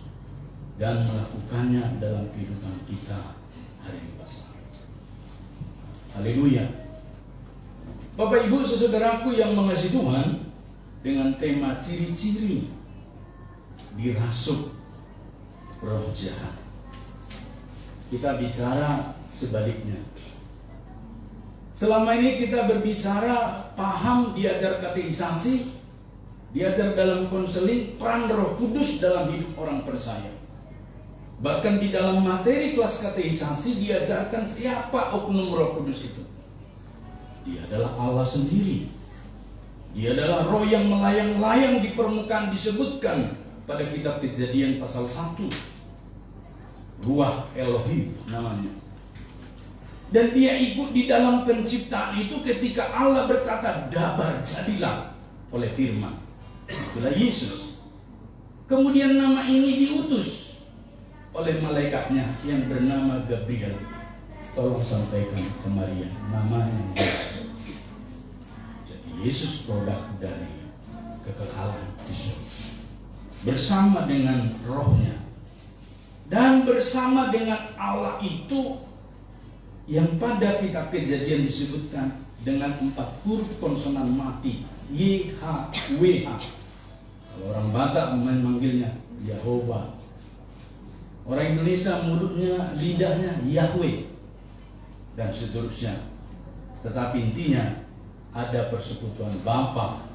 dan melakukannya dalam kehidupan kita hari ini. Haleluya. Bapak Ibu saudaraku yang mengasihi Tuhan, dengan tema ciri-ciri dirasuk roh jahat, kita bicara sebaliknya. Selama ini kita berbicara paham, diajar katekisasi, diajar dalam konseling peran Roh Kudus dalam hidup orang percaya. Bahkan di dalam materi kelas katekisasi diajarkan siapa oknum Roh Kudus itu. Dia adalah Allah sendiri. Dia adalah roh yang melayang-layang di permukaan, disebutkan pada kitab Kejadian pasal 1. Ruah Elohim namanya. Dan dia ikut di dalam penciptaan itu ketika Allah berkata, "Dabar, jadilah," oleh firman. Itulah Yesus. Kemudian nama ini diutus oleh malaikatnya yang bernama Gabriel. Tolong sampaikan ke Maria, namanya Yesus. Jadi Yesus produk dari kekekalan di surga. Bersama dengan rohnya. Dan bersama dengan Allah itu yang pada kitab Kejadian disebutkan dengan 4 huruf konsonan mati. YHWH. Kalau orang Batak memanggilnya Yahova. Orang Indonesia mulutnya, lidahnya Yahweh. Dan seterusnya. Tetapi intinya ada persekutuan Bapa,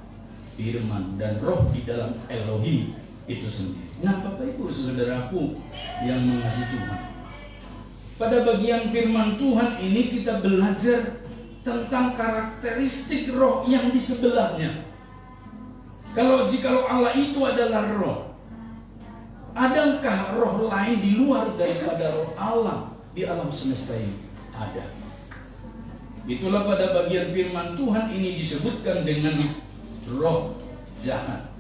Firman, dan Roh di dalam Elohim itu sendiri. Nah, Bapak Ibu saudaraku yang mengasihi Tuhan, pada bagian firman Tuhan ini kita belajar tentang karakteristik roh yang di sebelahnya. Jikalau Allah itu adalah roh, adakah roh lain di luar daripada roh Allah di alam semesta ini? Ada. Itulah pada bagian firman Tuhan ini disebutkan dengan roh jahat.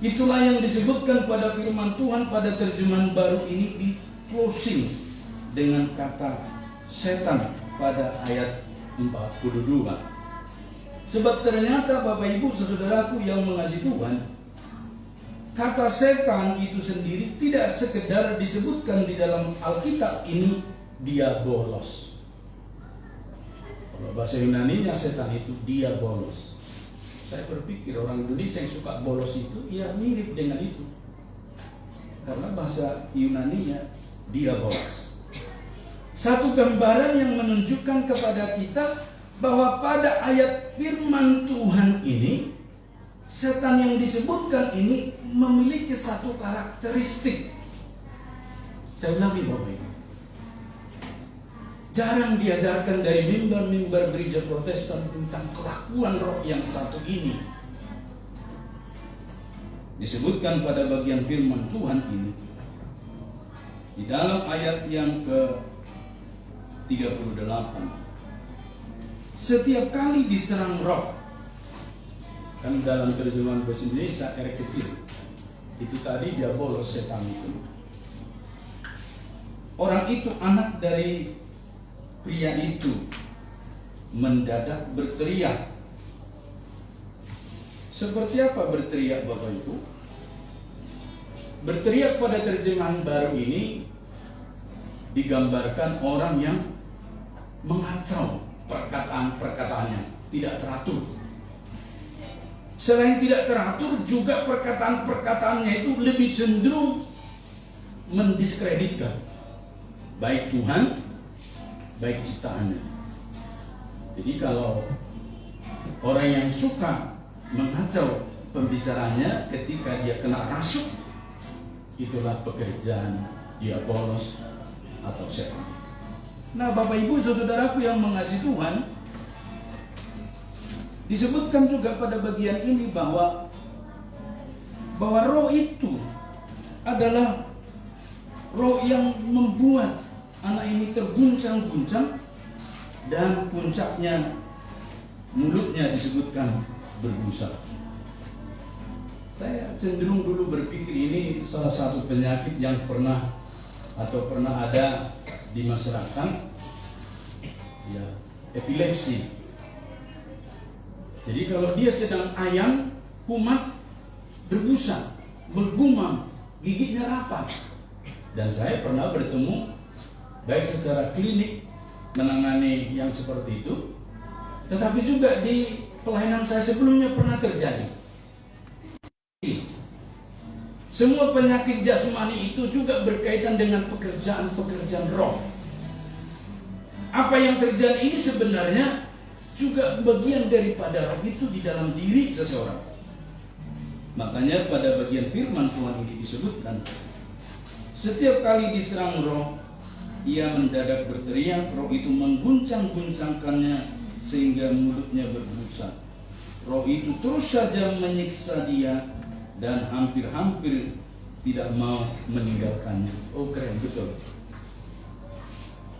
Itulah yang disebutkan pada firman Tuhan pada terjemahan baru ini di closing dengan kata setan pada ayat 42. Sebab ternyata Bapak Ibu saudaraku yang mengasihi Tuhan, kata setan itu sendiri tidak sekedar disebutkan di dalam Alkitab ini diabolos. Kalau bahasa Yunaninya setan itu diabolos. Saya berpikir orang Indonesia yang suka bolos itu ya mirip dengan itu. Karena bahasa Yunaninya diabolos. Satu gambaran yang menunjukkan kepada kita bahwa pada ayat firman Tuhan ini, setan yang disebutkan ini memiliki satu karakteristik. Saya ulangi Bapak Ibu, jarang diajarkan dari mimbar-mimbar gereja Protestan tentang kelakuan roh yang satu ini. Disebutkan pada bagian firman Tuhan ini di dalam ayat yang ke-38. Setiap kali diserang roh, kan dalam terjemahan bahasa Indonesia R kecil, itu tadi diabolos, setan itu. Orang itu, anak dari pria itu, mendadak berteriak. Seperti apa berteriak Bapak Ibu? Berteriak pada terjemahan baru ini digambarkan orang yang mengacau perkataan-perkataannya, tidak teratur. Selain tidak teratur, juga perkataan-perkataannya itu lebih cenderung mendiskreditkan baik Tuhan, baik ciptaannya. Jadi kalau orang yang suka mengacau pembicaranya ketika dia kena rasuk, itulah pekerjaan diabolos atau setan. Nah, Bapak Ibu saudaraku yang mengasihi Tuhan, disebutkan juga pada bagian ini bahwa roh itu adalah roh yang membuat anak ini terguncang-guncang, dan puncaknya mulutnya disebutkan berbusa. Saya cenderung dulu berpikir ini salah satu penyakit yang pernah ada di masyarakat, ya, epilepsi. Jadi kalau dia sedang ayam, kumat, berbusa, bergumam, giginya rapat. Dan saya pernah bertemu baik secara klinik menangani yang seperti itu, tetapi juga di pelayanan saya sebelumnya pernah terjadi. Semua penyakit jasmani itu juga berkaitan dengan pekerjaan-pekerjaan roh. Apa yang terjadi ini sebenarnya juga bagian daripada roh itu di dalam diri seseorang. Makanya pada bagian firman Tuhan ini disebutkan, setiap kali diserang roh, ia mendadak berteriak, roh itu mengguncang-guncangkannya sehingga mulutnya berbusa. Roh itu terus saja menyiksa dia dan hampir-hampir tidak mau meninggalkannya. Oh, keren, betul.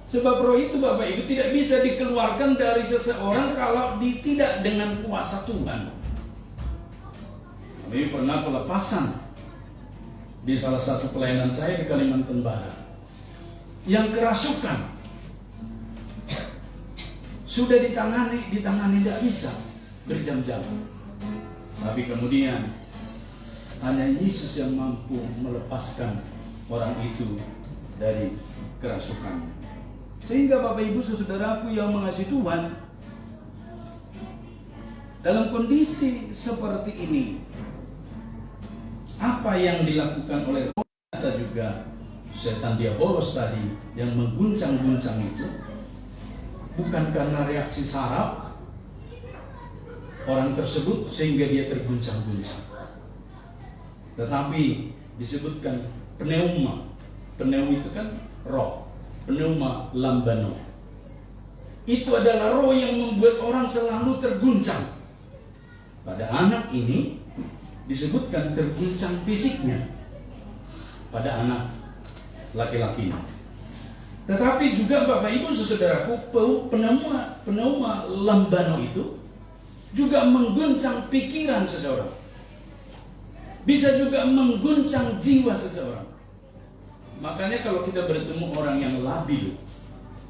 Sebab roh itu Bapak Ibu tidak bisa dikeluarkan dari seseorang kalau tidak dengan kuasa Tuhan. Kami pernah pelepasan di salah satu pelayanan saya di Kalimantan Barat, yang kerasukan sudah ditangani tidak bisa. berjam-jam. Tapi kemudian hanya Yesus yang mampu melepaskan orang itu dari kerasukan. Sehingga Bapak Ibu saudaraku yang mengasihi Tuhan, dalam kondisi seperti ini, apa yang dilakukan oleh roh atau juga setan diabolos tadi yang mengguncang-guncang itu bukan karena reaksi saraf orang tersebut sehingga dia terguncang-guncang, tetapi disebutkan pneuma. Pneuma itu kan roh, pneuma lambano. Itu adalah roh yang membuat orang selalu terguncang. Pada anak ini disebutkan terguncang fisiknya pada anak laki-lakinya. Tetapi juga Bapak Ibu saudaraku, pneuma lambano itu juga mengguncang pikiran seseorang. Bisa juga mengguncang jiwa seseorang. Makanya kalau kita bertemu orang yang labil,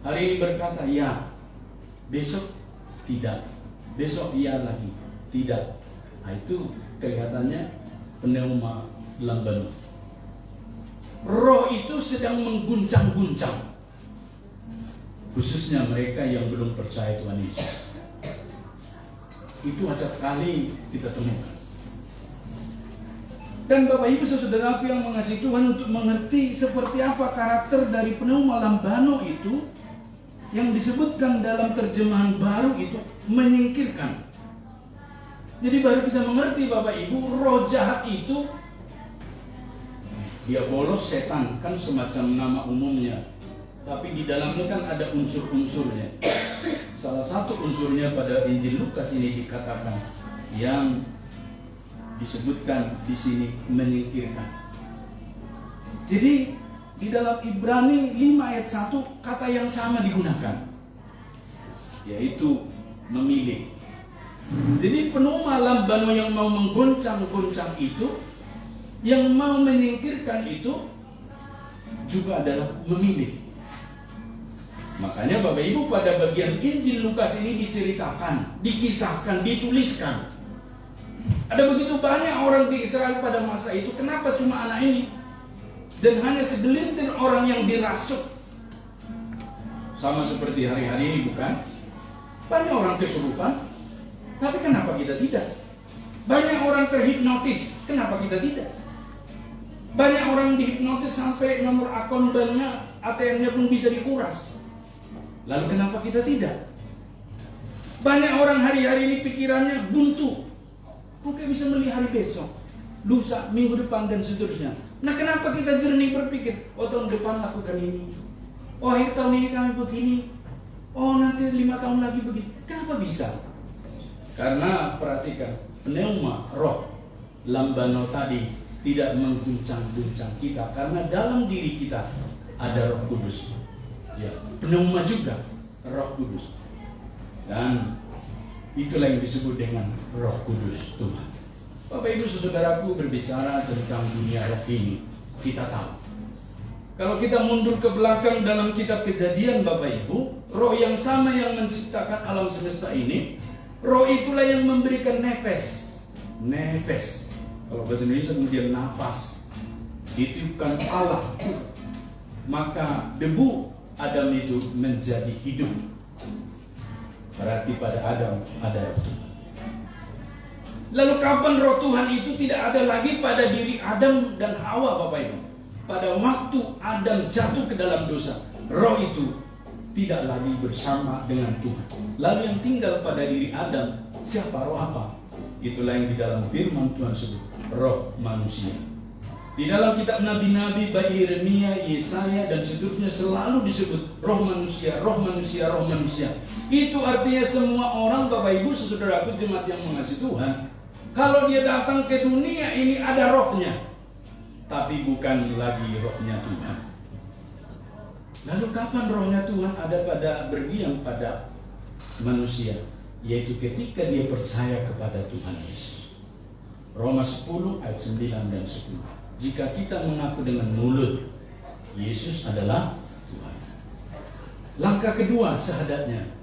hari ini berkata ya, besok tidak, besok iya lagi, tidak. Nah, itu kelihatannya pneuma lambano. Roh itu sedang mengguncang-guncang, khususnya mereka yang belum percaya Tuhan Yesus. Itu acap kali kita temukan. Dan Bapak Ibu saudaraku yang mengasihi Tuhan, untuk mengerti seperti apa karakter dari pneuma lambano itu, yang disebutkan dalam terjemahan baru itu menyingkirkan. Jadi baru kita mengerti Bapak Ibu, roh jahat itu diabolos, setan kan semacam nama umumnya, tapi di dalamnya kan ada unsur-unsurnya. Salah satu unsurnya pada Injil Lukas ini dikatakan yang disebutkan di sini menyingkirkan. Jadi di dalam Ibrani 5 ayat 1 kata yang sama digunakan, yaitu memilih. Jadi pneuma lambano yang mau menggoncang-goncang itu, yang mau menyingkirkan itu juga adalah memilih. Makanya Bapak Ibu pada bagian Injil Lukas ini diceritakan, dikisahkan, dituliskan. Ada begitu banyak orang di Israel pada masa itu, kenapa cuma anak ini? Dan hanya segelintir orang yang dirasuk. Sama seperti hari-hari ini bukan? Banyak orang kesurupan, tapi kenapa kita tidak? Banyak orang terhipnotis, kenapa kita tidak? Banyak orang dihipnotis sampai nomor akun banknya, ATM-nya pun bisa dikuras. Lalu kenapa kita tidak? Banyak orang hari-hari ini pikirannya buntu. Mungkin bisa melihat hari besok, lusa, minggu depan dan seterusnya. Nah kenapa kita jernih berpikir, oh tahun depan lakukan ini, oh akhir tahun ini kami begini, oh nanti 5 tahun lagi begini. Kenapa bisa? Karena perhatikan, pneuma roh lambano tadi tidak mengguncang-guncang kita, karena dalam diri kita ada Roh Kudus. Ya, pneuma juga Roh Kudus. Dan itulah yang disebut dengan Roh Kudus Tuhan. Bapak Ibu saudaraku, berbicara tentang dunia roh ini, kita tahu. Kalau kita mundur ke belakang dalam kitab Kejadian Bapak Ibu, roh yang sama yang menciptakan alam semesta ini, roh itulah yang memberikan nefes. Nefes. Kalau bahasa Indonesia kemudian nafas. Ditiupkan Allah. Maka debu Adam itu menjadi hidup. Berarti pada Adam ada roh Tuhan. Lalu kapan roh Tuhan itu tidak ada lagi pada diri Adam dan Hawa Bapak Ibu? Pada waktu Adam jatuh ke dalam dosa, roh itu tidak lagi bersama dengan Tuhan. Lalu yang tinggal pada diri Adam, siapa? Roh apa? Itulah yang di dalam firman Tuhan sebut roh manusia. Di dalam kitab nabi-nabi baik Yeremia, Yesaya dan seterusnya selalu disebut roh manusia, roh manusia, roh manusia. Itu artinya semua orang Bapak Ibu saudaraku jemaat yang mengasihi Tuhan, kalau dia datang ke dunia ini ada rohnya, tapi bukan lagi rohnya Tuhan. Lalu kapan rohnya Tuhan ada pada berdiam pada manusia? Yaitu ketika dia percaya kepada Tuhan Yesus. Roma 10 ayat 9 dan 10. Jika kita mengaku dengan mulut Yesus adalah Tuhan. Langkah kedua syahadatnya,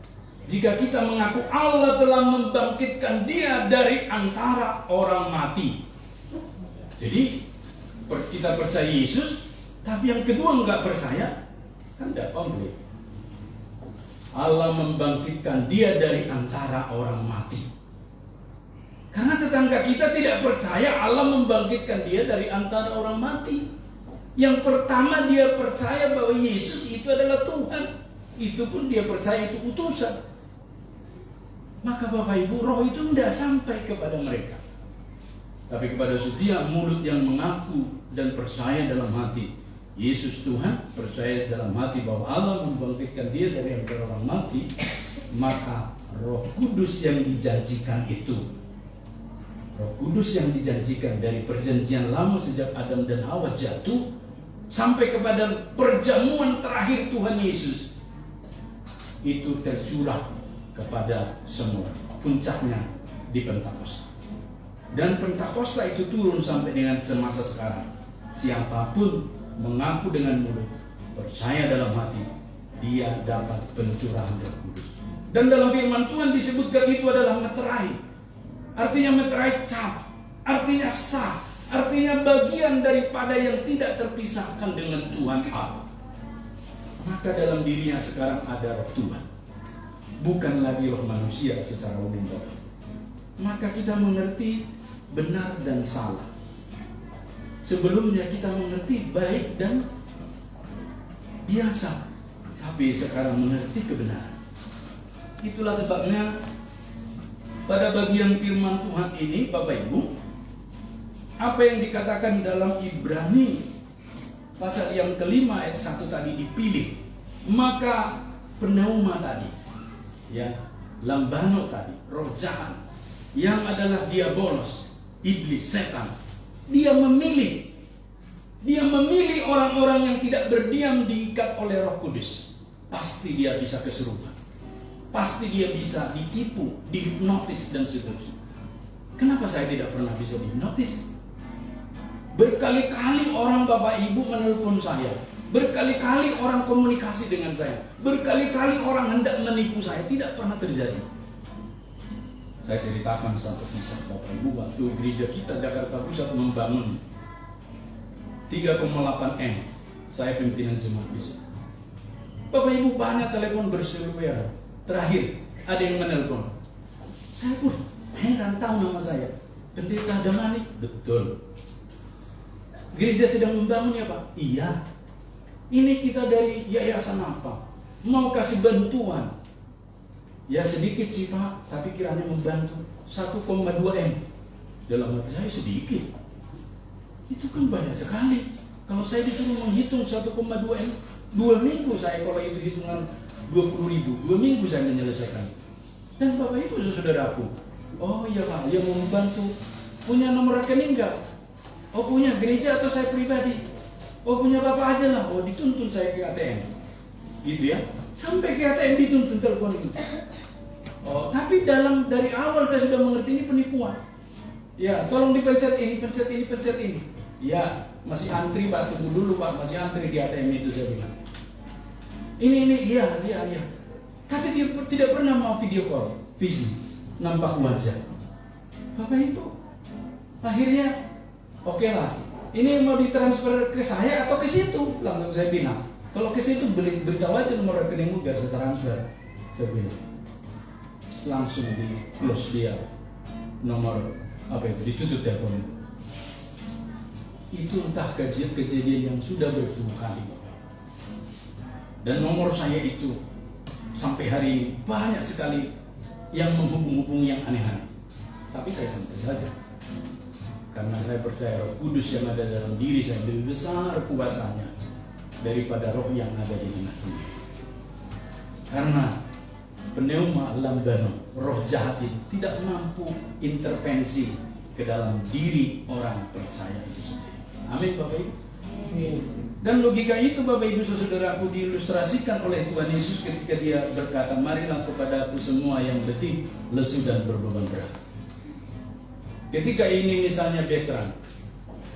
Jika kita mengaku Allah telah membangkitkan dia dari antara orang mati. Jadi kita percaya Yesus, tapi yang kedua nggak percaya, kan tidak komplit. Allah membangkitkan dia dari antara orang mati. Karena tetangga kita tidak percaya Allah membangkitkan dia dari antara orang mati. Yang pertama dia percaya bahwa Yesus itu adalah Tuhan. Itu pun dia percaya itu utusan. Maka Bapak Ibu, roh itu tidak sampai kepada mereka. Tapi kepada setiap mulut yang mengaku dan percaya dalam hati Yesus Tuhan, percaya dalam hati bahwa Allah membangkitkan dia dari antara orang mati, maka Roh Kudus yang dijanjikan itu, Roh Kudus yang dijanjikan dari perjanjian lama sejak Adam dan Hawa jatuh sampai kepada perjamuan terakhir Tuhan Yesus, itu tercurah kepada semua. Puncaknya di Pentakosta. Dan Pentakosta itu turun sampai dengan semasa sekarang. Siapapun mengaku dengan mulut, percaya dalam hati, dia dapat pencurahan Roh Kudus. Dan dalam firman Tuhan disebutkan itu adalah meterai. Artinya meterai cap, artinya sah, artinya bagian daripada yang tidak terpisahkan dengan Tuhan Allah. Maka dalam dirinya sekarang ada Roh Tuhan, bukan lagi roh manusia secara umum. Maka kita mengerti benar dan salah. Sebelumnya kita mengerti baik dan biasa, tapi sekarang mengerti kebenaran. Itulah sebabnya pada bagian firman Tuhan ini, Bapak Ibu, apa yang dikatakan dalam Ibrani pasal yang kelima ayat 1 tadi dipilih. Maka pneuma tadi, ya, lambano tadi, roh jahat yang adalah diabolos, iblis, setan, dia memilih orang-orang yang tidak berdiam diikat oleh Roh Kudus. Pasti dia bisa kesurupan, pasti dia bisa ditipu, dihipnotis dan seterusnya. Kenapa saya tidak pernah bisa dihipnotis? Berkali-kali orang Bapak Ibu menelpon saya, berkali-kali orang komunikasi dengan saya, berkali-kali orang hendak menipu saya, tidak pernah terjadi. Saya ceritakan satu kisah Bapak Ibu, waktu gereja kita Jakarta Pusat membangun 3,8 M, saya pimpinan jemaat bisa. Bapak Ibu banyak telepon berseluruh. Terakhir ada yang menelpon, saya pun heran, tahu nama saya, Pendeta Damani. Betul. Gereja sedang membangun ya Pak? Iya. Ini kita dari yayasan apa? Mau kasih bantuan. Ya sedikit sih Pak, tapi kiranya membantu 1,2 M. Dalam hati saya sedikit. Itu kan banyak sekali. Kalau saya disuruh menghitung 1,2 M, 2 minggu saya, kalau itu hitungan 20.000, 2 minggu saya menyelesaikan. Dan Bapak Ibu saudaraku, oh iya Pak, yang mau membantu, punya nomor rekening enggak? Oh punya, gereja atau saya pribadi? Oh punya Bapak aja lah. Oh dituntun saya ke ATM, gitu ya. Sampai ke ATM dituntun telepon itu. Oh tapi dari awal saya sudah mengerti ini penipuan. Ya tolong dipencet ini, pencet ini, pencet ini. Ya masih antri Pak, tunggu dulu Pak, masih antri di ATM itu, saya bilang. Ini, iya. Tapi dia tidak pernah mau video call, visi, nampak wajah. Bapak Ibu, akhirnya oke lah, ini mau ditransfer ke saya atau ke situ? Langsung saya bilang, kalau ke situ beritahu aja nomor rekeningmu biar saya transfer. Saya bilang, langsung di close dia nomor ditutup telepon. Itu entah kejadian yang sudah berpuluh kali. Dan nomor saya itu sampai hari ini banyak sekali yang menghubung-hubung yang aneh-aneh. Tapi saya santai saja, karena saya percaya Roh Kudus yang ada dalam diri saya lebih besar kuasanya daripada roh yang ada di tengah dunia. Karena pneuma lambano, roh jahat itu tidak mampu intervensi ke dalam diri orang percaya itu sendiri. Amin Bapak Ibu. Dan logika itu Bapak Ibu saudaraku diilustrasikan oleh Tuhan Yesus ketika dia berkata, marilah kepada aku semua yang letih, lesu dan berbeban berat. Ketika ini misalnya veteran,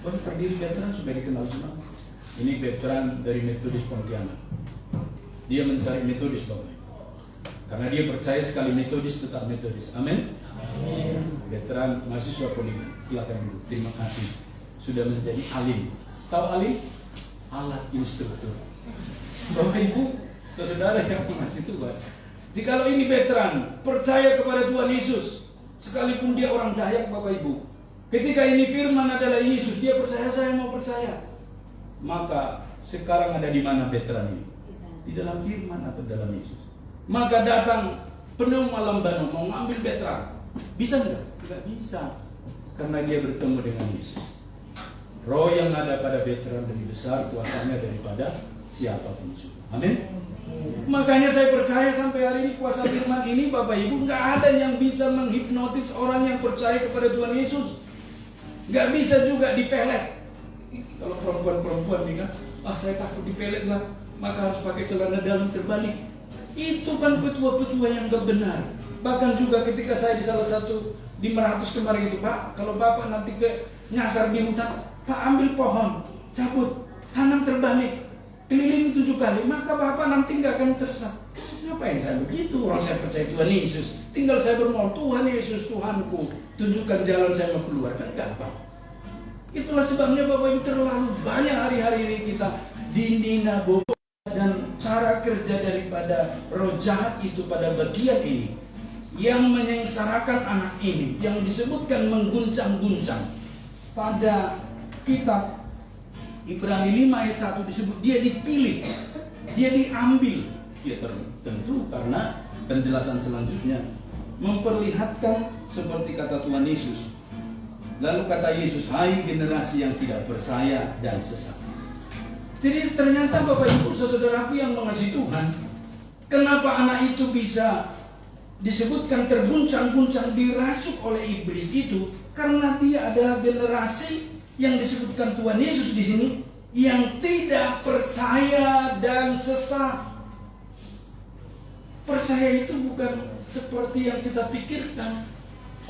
berdiri veteran supaya dikenal semua. Ini veteran dari Metodis Pontianak. Dia mencari Metodis Bapak Ibu. Karena dia percaya sekali Metodis tetap Metodis. Amin. Veteran mahasiswa politik, silakan dulu. Terima kasih sudah menjadi alim. Tahu alim? Alat instruktur. Bapak Ibu, saudara yang masih tua, jikalau ini veteran percaya kepada Tuhan Yesus, sekalipun dia orang Dayak, Bapak Ibu, ketika ini firman adalah Yesus, dia percaya, saya mau percaya. Maka sekarang ada di mana veteran ini? Di dalam firman atau dalam Yesus? Maka datang penuh malam bano mau ngambil veteran, bisa enggak? Tidak bisa, karena dia bertemu dengan Yesus. Roh yang ada pada veteran lebih besar kuasanya daripada siapapun itu. Amin. Makanya saya percaya sampai hari ini kuasa firman ini, Bapak Ibu, nggak ada yang bisa menghipnotis orang yang percaya kepada Tuhan Yesus. Nggak bisa juga dipelet. Kalau perempuan-perempuan nih kan, saya takut dipelet lah, maka harus pakai celana dalam terbalik. Itu kan petua-petua yang gak benar. Bahkan juga ketika saya di salah satu di Meratus kemarin itu, Pak, kalau Bapak nanti nyasar di hutan, Pak ambil pohon, cabut, tanam terbalik, keliling 7 kali, maka Bapak nanti gak akan tersesat. Ngapain saya begitu? Orang saya percaya Tuhan Yesus. Tinggal saya bermohon, Tuhan Yesus, Tuhanku, tunjukkan jalan saya mau keluar. Kan gampang. Itulah sebabnya Bapak Ibu, terlalu banyak hari-hari ini kita dinina bobot dan cara kerja daripada roh jahat itu pada bagian ini yang menyengsarakan anak ini, yang disebutkan mengguncang-guncang. Pada kitab Ibrani 5 ayat 1 disebut dia dipilih, dia diambil. Ya tentu karena penjelasan selanjutnya memperlihatkan seperti kata Tuhan Yesus. Lalu kata Yesus, hai generasi yang tidak percaya dan sesat. Jadi ternyata Bapak Ibu saudaraku yang mengasihi Tuhan, kenapa anak itu bisa disebutkan terguncang-guncang, dirasuk oleh iblis itu? Karena dia adalah generasi yang disebutkan Tuhan Yesus di sini yang tidak percaya dan sesat. Percaya itu bukan seperti yang kita pikirkan.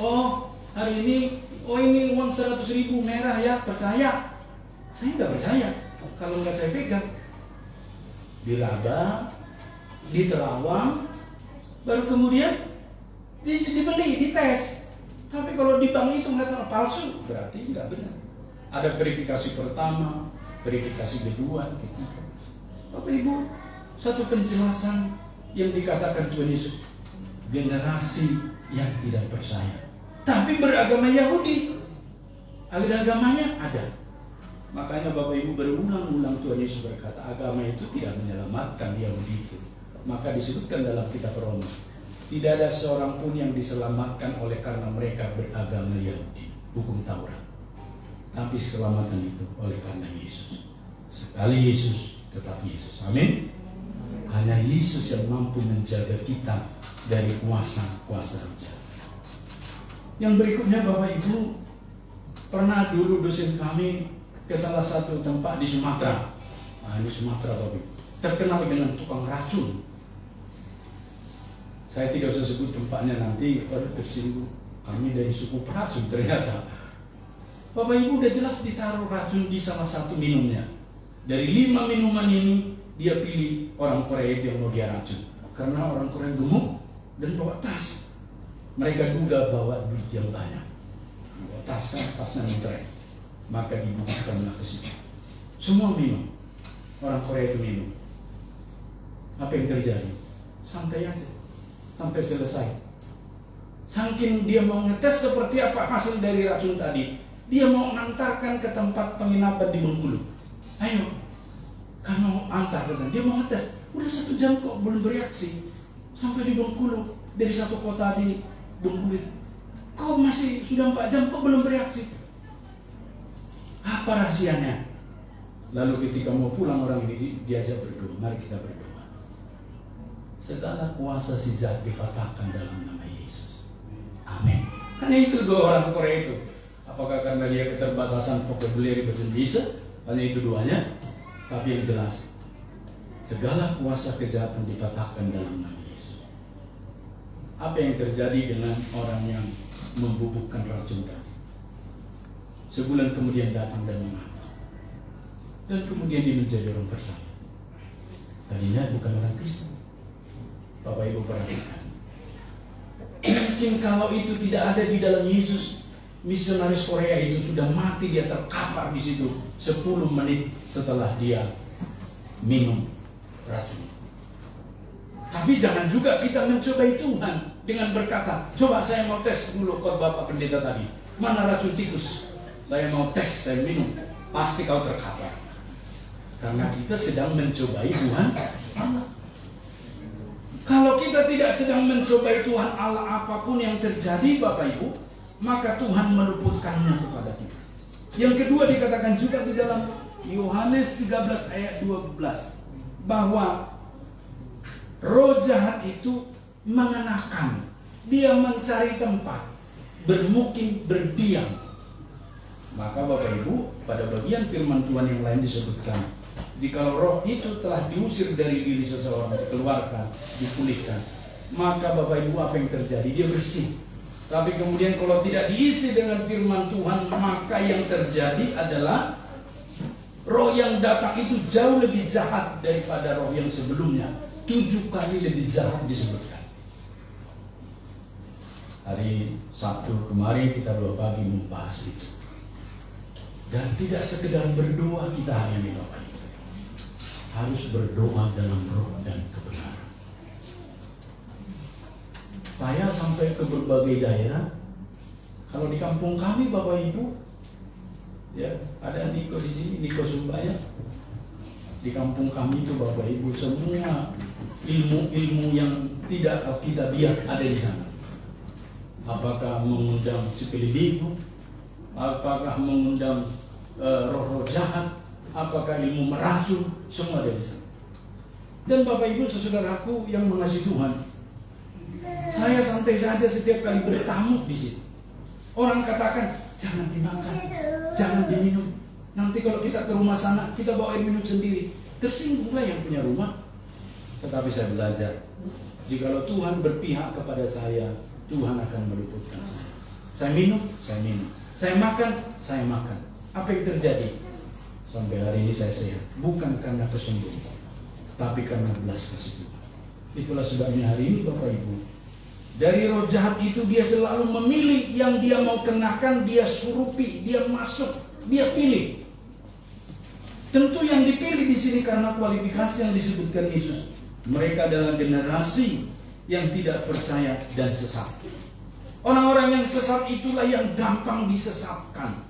Oh, hari ini, ini uang 100.000 merah ya, percaya. Saya nggak percaya kalau nggak saya pegang. Diraba, diterawang, baru kemudian dibeli, dites. Tapi kalau di bank itu nggak palsu, berarti nggak benar. Ada verifikasi pertama, verifikasi kedua, ketiga. Bapak Ibu, satu penjelasan yang dikatakan Tuhan Yesus, generasi yang tidak percaya, tapi beragama Yahudi. Aliran agamanya ada. Makanya Bapak Ibu berulang-ulang Tuhan Yesus berkata, agama itu tidak menyelamatkan Yahudi itu. Maka disebutkan dalam kitab Roma, tidak ada seorang pun yang diselamatkan oleh karena mereka beragama Yahudi, hukum Taurat. Tapi keselamatan itu oleh karena Yesus. Sekali Yesus, tetap Yesus. Amin. Hanya Yesus yang mampu menjaga kita dari kuasa-kuasa jahat. Yang berikutnya Bapak Ibu, pernah dulu dosen kami ke salah satu tempat di Sumatera. Di Sumatera Bapak Ibu, terkenal dengan tukang racun. Saya tidak usah sebut tempatnya, nanti baru tersinggung. Kami dari suku peracun ternyata. Bapak Ibu udah jelas ditaruh racun di salah satu minumnya. Dari 5 minuman ini dia pilih orang Korea itu yang mau dia racun. Karena orang Korea gemuk dan bawa tas. Mereka duga bawa duit yang banyak. Bawa tas kan, tasnya mentereng. Maka dibukakanlah ke situ. Semua minum. Orang Korea itu minum. Apa yang terjadi? Santai aja. Sampai selesai. Saking dia mau ngetes seperti apa hasil dari racun tadi, dia mau mengantarkan ke tempat penginapan di Bengkulu. Ayo, kamu antar ke sana. Dia mau ngetes. Udah 1 jam kok belum bereaksi. Sampai di Bengkulu, dari satu kota di Bengkulu. Kok masih sudah 4 jam kok belum bereaksi? Apa rahasianya? Lalu ketika mau pulang orang ini diajak berdoa. Mari kita berdoa. Segala kuasa si jahat dipatahkan dalam nama Yesus. Amin. Hanya itu 2 orang Korea itu. Apakah karena dia keterbatasan vocabulary bahasa Indonesia? Hanya itu doanya. Tapi yang jelas, segala kuasa kejahatan dipatahkan dalam nama Yesus. Apa yang terjadi dengan orang yang membubukkan racun tadi? Sebulan kemudian datang dan mengaku. Dan kemudian dia menjadi orang percaya. Tadinya bukan orang Kristen. Bapak Ibu perhatikan. Mungkin kalau itu tidak ada di dalam Yesus, misionaris Korea itu sudah mati, dia terkapar di situ 10 menit setelah dia minum racun. Tapi jangan juga kita mencobai Tuhan dengan berkata, coba saya mau tes dulu khotbah Bapak Pendeta tadi, mana racun tikus? Saya mau tes, saya minum, pasti kau terkapar. Karena kita sedang mencobai Tuhan Allah. Kalau kita tidak sedang mencobai Tuhan Allah, apapun yang terjadi Bapak Ibu, maka Tuhan meluputkannya kepada kita. Yang kedua dikatakan juga di dalam Yohanes 13 ayat 12 bahwa roh jahat itu mengenakan, dia mencari tempat bermukim, berdiam. Maka Bapak Ibu, pada bagian firman Tuhan yang lain disebutkan, jika roh itu telah diusir dari diri seseorang, dikeluarkan, dipulihkan, maka Bapak Ibu apa yang terjadi? Dia bersih. Tapi kemudian kalau tidak diisi dengan firman Tuhan, maka yang terjadi adalah roh yang datang itu jauh lebih jahat daripada roh yang sebelumnya. 7 kali lebih jahat disebutkan. Hari Sabtu kemarin kita 2 pagi membahas itu. Dan tidak sekedar berdoa kita hari ini Bapak Ibu, harus berdoa dalam roh dan kebenaran. Saya sampai ke berbagai daerah. Kalau di kampung kami Bapak Ibu, ya ada Niko di sini, Niko Sumbaya. Di kampung kami itu Bapak Ibu, semua ilmu-ilmu yang tidak kita lihat ada di sana. Apakah mengundang sipilibiku, apakah mengundang roh-roh jahat, apakah ilmu meracun, semua ada di sana. Dan Bapak Ibu saudaraku yang mengasihi Tuhan, saya santai saja setiap kali bertamu di situ. Orang katakan jangan dimakan, jangan diminum. Nanti kalau kita ke rumah sana, kita bawa air minum sendiri. Tersinggunglah yang punya rumah. Tetapi saya belajar, jikalau Tuhan berpihak kepada saya, Tuhan akan meluputkan saya. Saya minum, saya minum. Saya makan, saya makan. Apa yang terjadi? Sampai hari ini saya sehat. Bukan karena kesembuhan, tapi karena belas kasih Tuhan. Itulah sebabnya hari ini Bapak Ibu, dari roh jahat itu dia selalu memilih yang dia mau kenakan, dia surupi, dia masuk, dia pilih. Tentu yang dipilih di sini karena kualifikasi yang disebutkan Yesus. Mereka adalah generasi yang tidak percaya dan sesat. Orang-orang yang sesat itulah yang gampang disesatkan.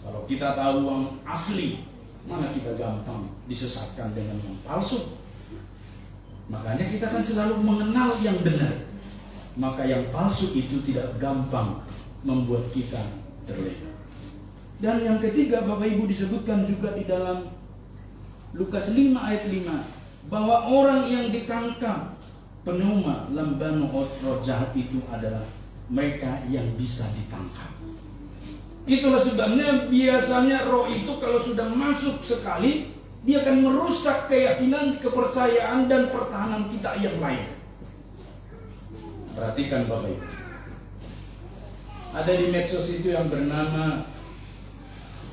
Kalau kita tahu yang asli, mana kita gampang disesatkan dengan yang palsu. Makanya kita kan selalu mengenal yang benar. Maka yang palsu itu tidak gampang membuat kita terlena. Dan yang ketiga Bapak Ibu disebutkan juga di dalam Lukas 5 ayat 5 bahwa orang yang ditangkap pneuma lambano roh jahat itu adalah mereka yang bisa ditangkap. Itulah sebabnya biasanya roh itu kalau sudah masuk sekali, dia akan merusak keyakinan, kepercayaan dan pertahanan kita yang lain. Perhatikan Bapak Ibu, ada di medsos itu yang bernama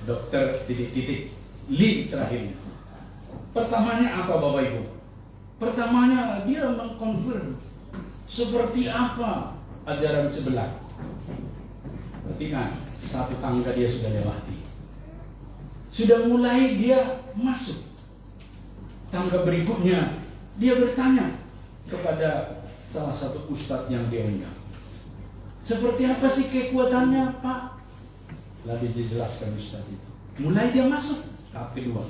Dokter titik-titik Lee terakhirnya. Pertamanya apa Bapak Ibu? Pertamanya dia mengkonfirm seperti apa ajaran sebelah. Perhatikan, satu tangga dia sudah lewati, sudah mulai dia masuk. Tangga berikutnya dia bertanya kepada salah satu ustadz yang dia undang, seperti apa sih kekuatannya Pak? Lalu dijelaskan ustadz itu. Mulai dia masuk tahap kedua,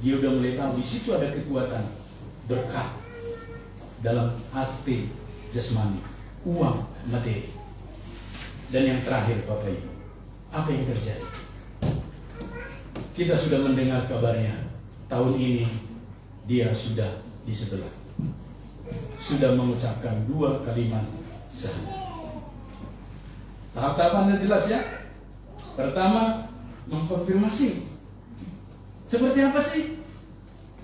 dia udah mulai tahu di situ ada kekuatan berkat dalam aspek jasmani, uang, materi. Dan yang terakhir Bapak Ibu, apa yang terjadi? Kita sudah mendengar kabarnya, tahun ini dia sudah di sebelah, sudah mengucapkan 2 kalimat sehari. Tahap-tahapannya jelas ya. Pertama, mengkonfirmasi. Seperti apa sih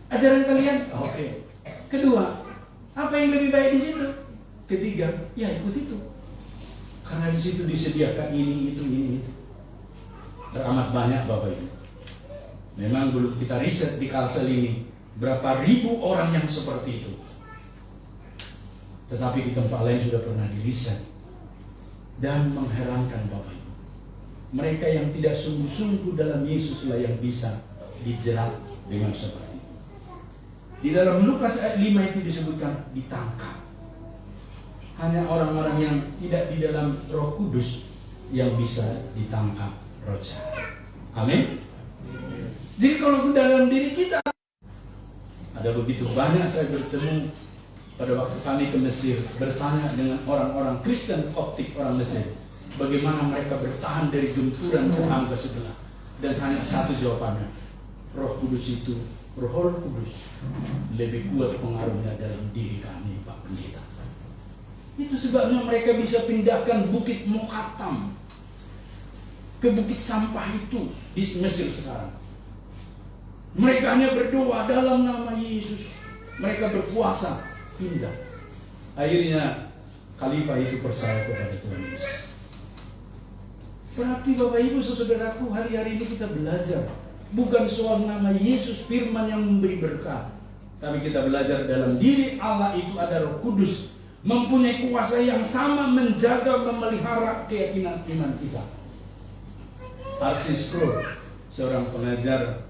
ajaran kalian? Oke. Kedua, apa yang lebih baik di situ? Ketiga, ya ikut itu. Karena di situ disediakan ini, itu. Teramat banyak Bapak Ibu. Memang belum kita riset di Kalsel ini berapa ribu orang yang seperti itu. Tetapi di tempat lain sudah pernah diriset. dan mengherankan Bapak Ibu. Mereka yang tidak sungguh-sungguh dalam Yesuslah yang bisa dijerat dengan seperti itu. Di dalam Lukas ayat 5 itu disebutkan ditangkap. Hanya orang-orang yang tidak di dalam Roh Kudus yang bisa ditangkap roh jahat. Amin. Jadi kalau ke dalam diri kita ada begitu banyak, saya bertemu pada waktu kami ke Mesir, bertanya dengan orang-orang Kristen Koptik orang Mesir, bagaimana mereka bertahan dari gempuran tetangga sebelah. Dan hanya satu jawabannya, Roh Kudus itu, Roh Kudus lebih kuat pengaruhnya dalam diri kami, Pak Pendeta. Itu sebabnya mereka bisa pindahkan Bukit Mokatam ke Bukit Sampah itu di Mesir sekarang. Mereka hanya berdoa dalam nama Yesus. Mereka berpuasa, pindah. Akhirnya Khalifah itu percaya kepada Tuhan Yesus. Berarti Bapak Ibu saudaraku, hari-hari ini kita belajar bukan soal nama Yesus firman yang memberi berkat, tapi kita belajar dalam diri Allah itu ada Roh Kudus, mempunyai kuasa yang sama menjaga, memelihara keyakinan iman kita. R.C. Sproul, seorang pengajar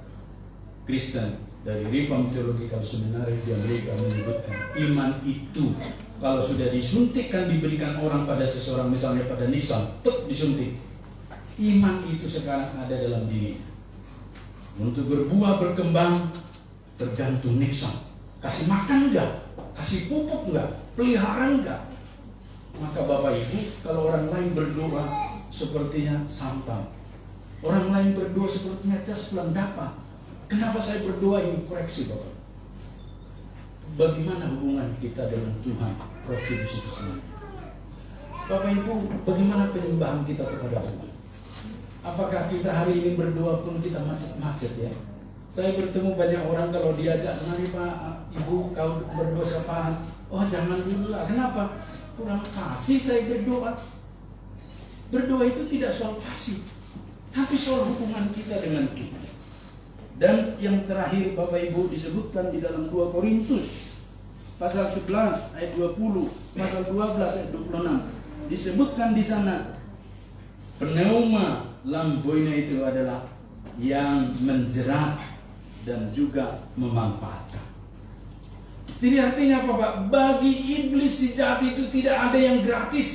Kristen dari Reformed Theological Seminary di Amerika, menyebutkan iman itu kalau sudah disuntikkan, diberikan orang pada seseorang, misalnya pada Nixon, disuntik, iman itu sekarang ada dalam diri. Untuk berbuah berkembang tergantung Nixon, kasih makan enggak, kasih pupuk enggak, pelihara enggak. Maka Bapak Ibu, kalau orang lain berdoa sepertinya sampah, orang lain berdoa sepertinya cas dapat. Kenapa saya berdoa ini? Koreksi Bapak. Bagaimana hubungan kita dengan Tuhan Roh Kudus itu sendiri? Bapak Ibu, bagaimana penyembahan kita kepada Tuhan? Apakah kita hari ini berdoa pun kita macet-macet ya? Saya bertemu banyak orang kalau diajak, mari Pak, Ibu kau berdoa sapaan. Oh jangan dulu lah, kenapa? Kurang kasih saya berdoa. Berdoa itu tidak soal kasih, tapi soal hubungan kita dengan Tuhan. Dan yang terakhir Bapak Ibu disebutkan di dalam 2 Korintus pasal 11 ayat 20, pasal 12 ayat 26. Disebutkan di sana pneuma lamboina itu adalah yang menjerat dan juga memanfaatkan. Jadi artinya apa Pak? Bagi iblis si jahat itu tidak ada yang gratis.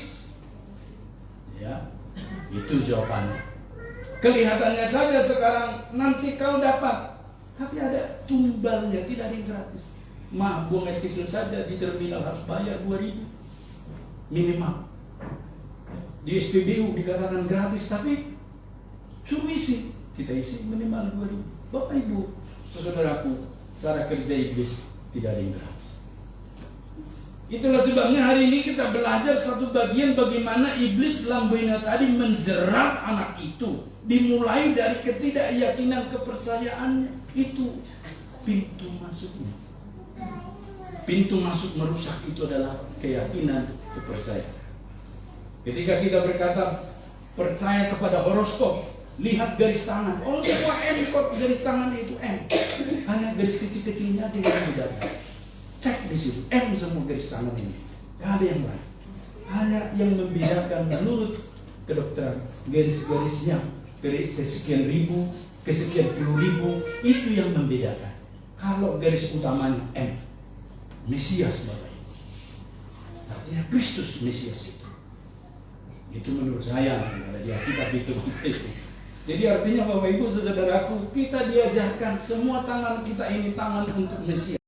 Ya, itu jawabannya. Kelihatannya saja sekarang nanti kau dapat, tapi ada tumbalnya, tidak ada yang gratis. Buang air kecil saja di terminal harus bayar 2.000 minimal. Di SPBU dikatakan gratis, tapi suruh isi, kita isi minimal 2.000. Bapak Ibu, saudaraku, cara kerja iblis tidak ada yang gratis. Itulah sebabnya hari ini kita belajar satu bagian bagaimana iblis lamboina tadi menjerat anak itu. Dimulai dari ketidakyakinan kepercayaannya. Itu pintu masuknya. Pintu masuk merusak itu adalah keyakinan kepercayaan. Ketika kita berkata percaya kepada horoskop, lihat garis tangan. Oh semua M kok garis tangan itu M. Hanya garis kecil-kecilnya aja yang tidak. Cek di situ M semua garis tangan ini. Tidak ada yang lain. Hanya yang membedakan menurut kedokteran garis-garisnya kesekian ribu, kesekian puluh ribu, itu yang membedakan. Kalau garis utamanya M, Mesias Bapak Ibu. Artinya Kristus Mesias itu. Itu menurut saya ada di Alkitab itu. Jadi artinya Bapak Ibu saudaraku, kita diajarkan semua tangan kita ini tangan untuk Mesias.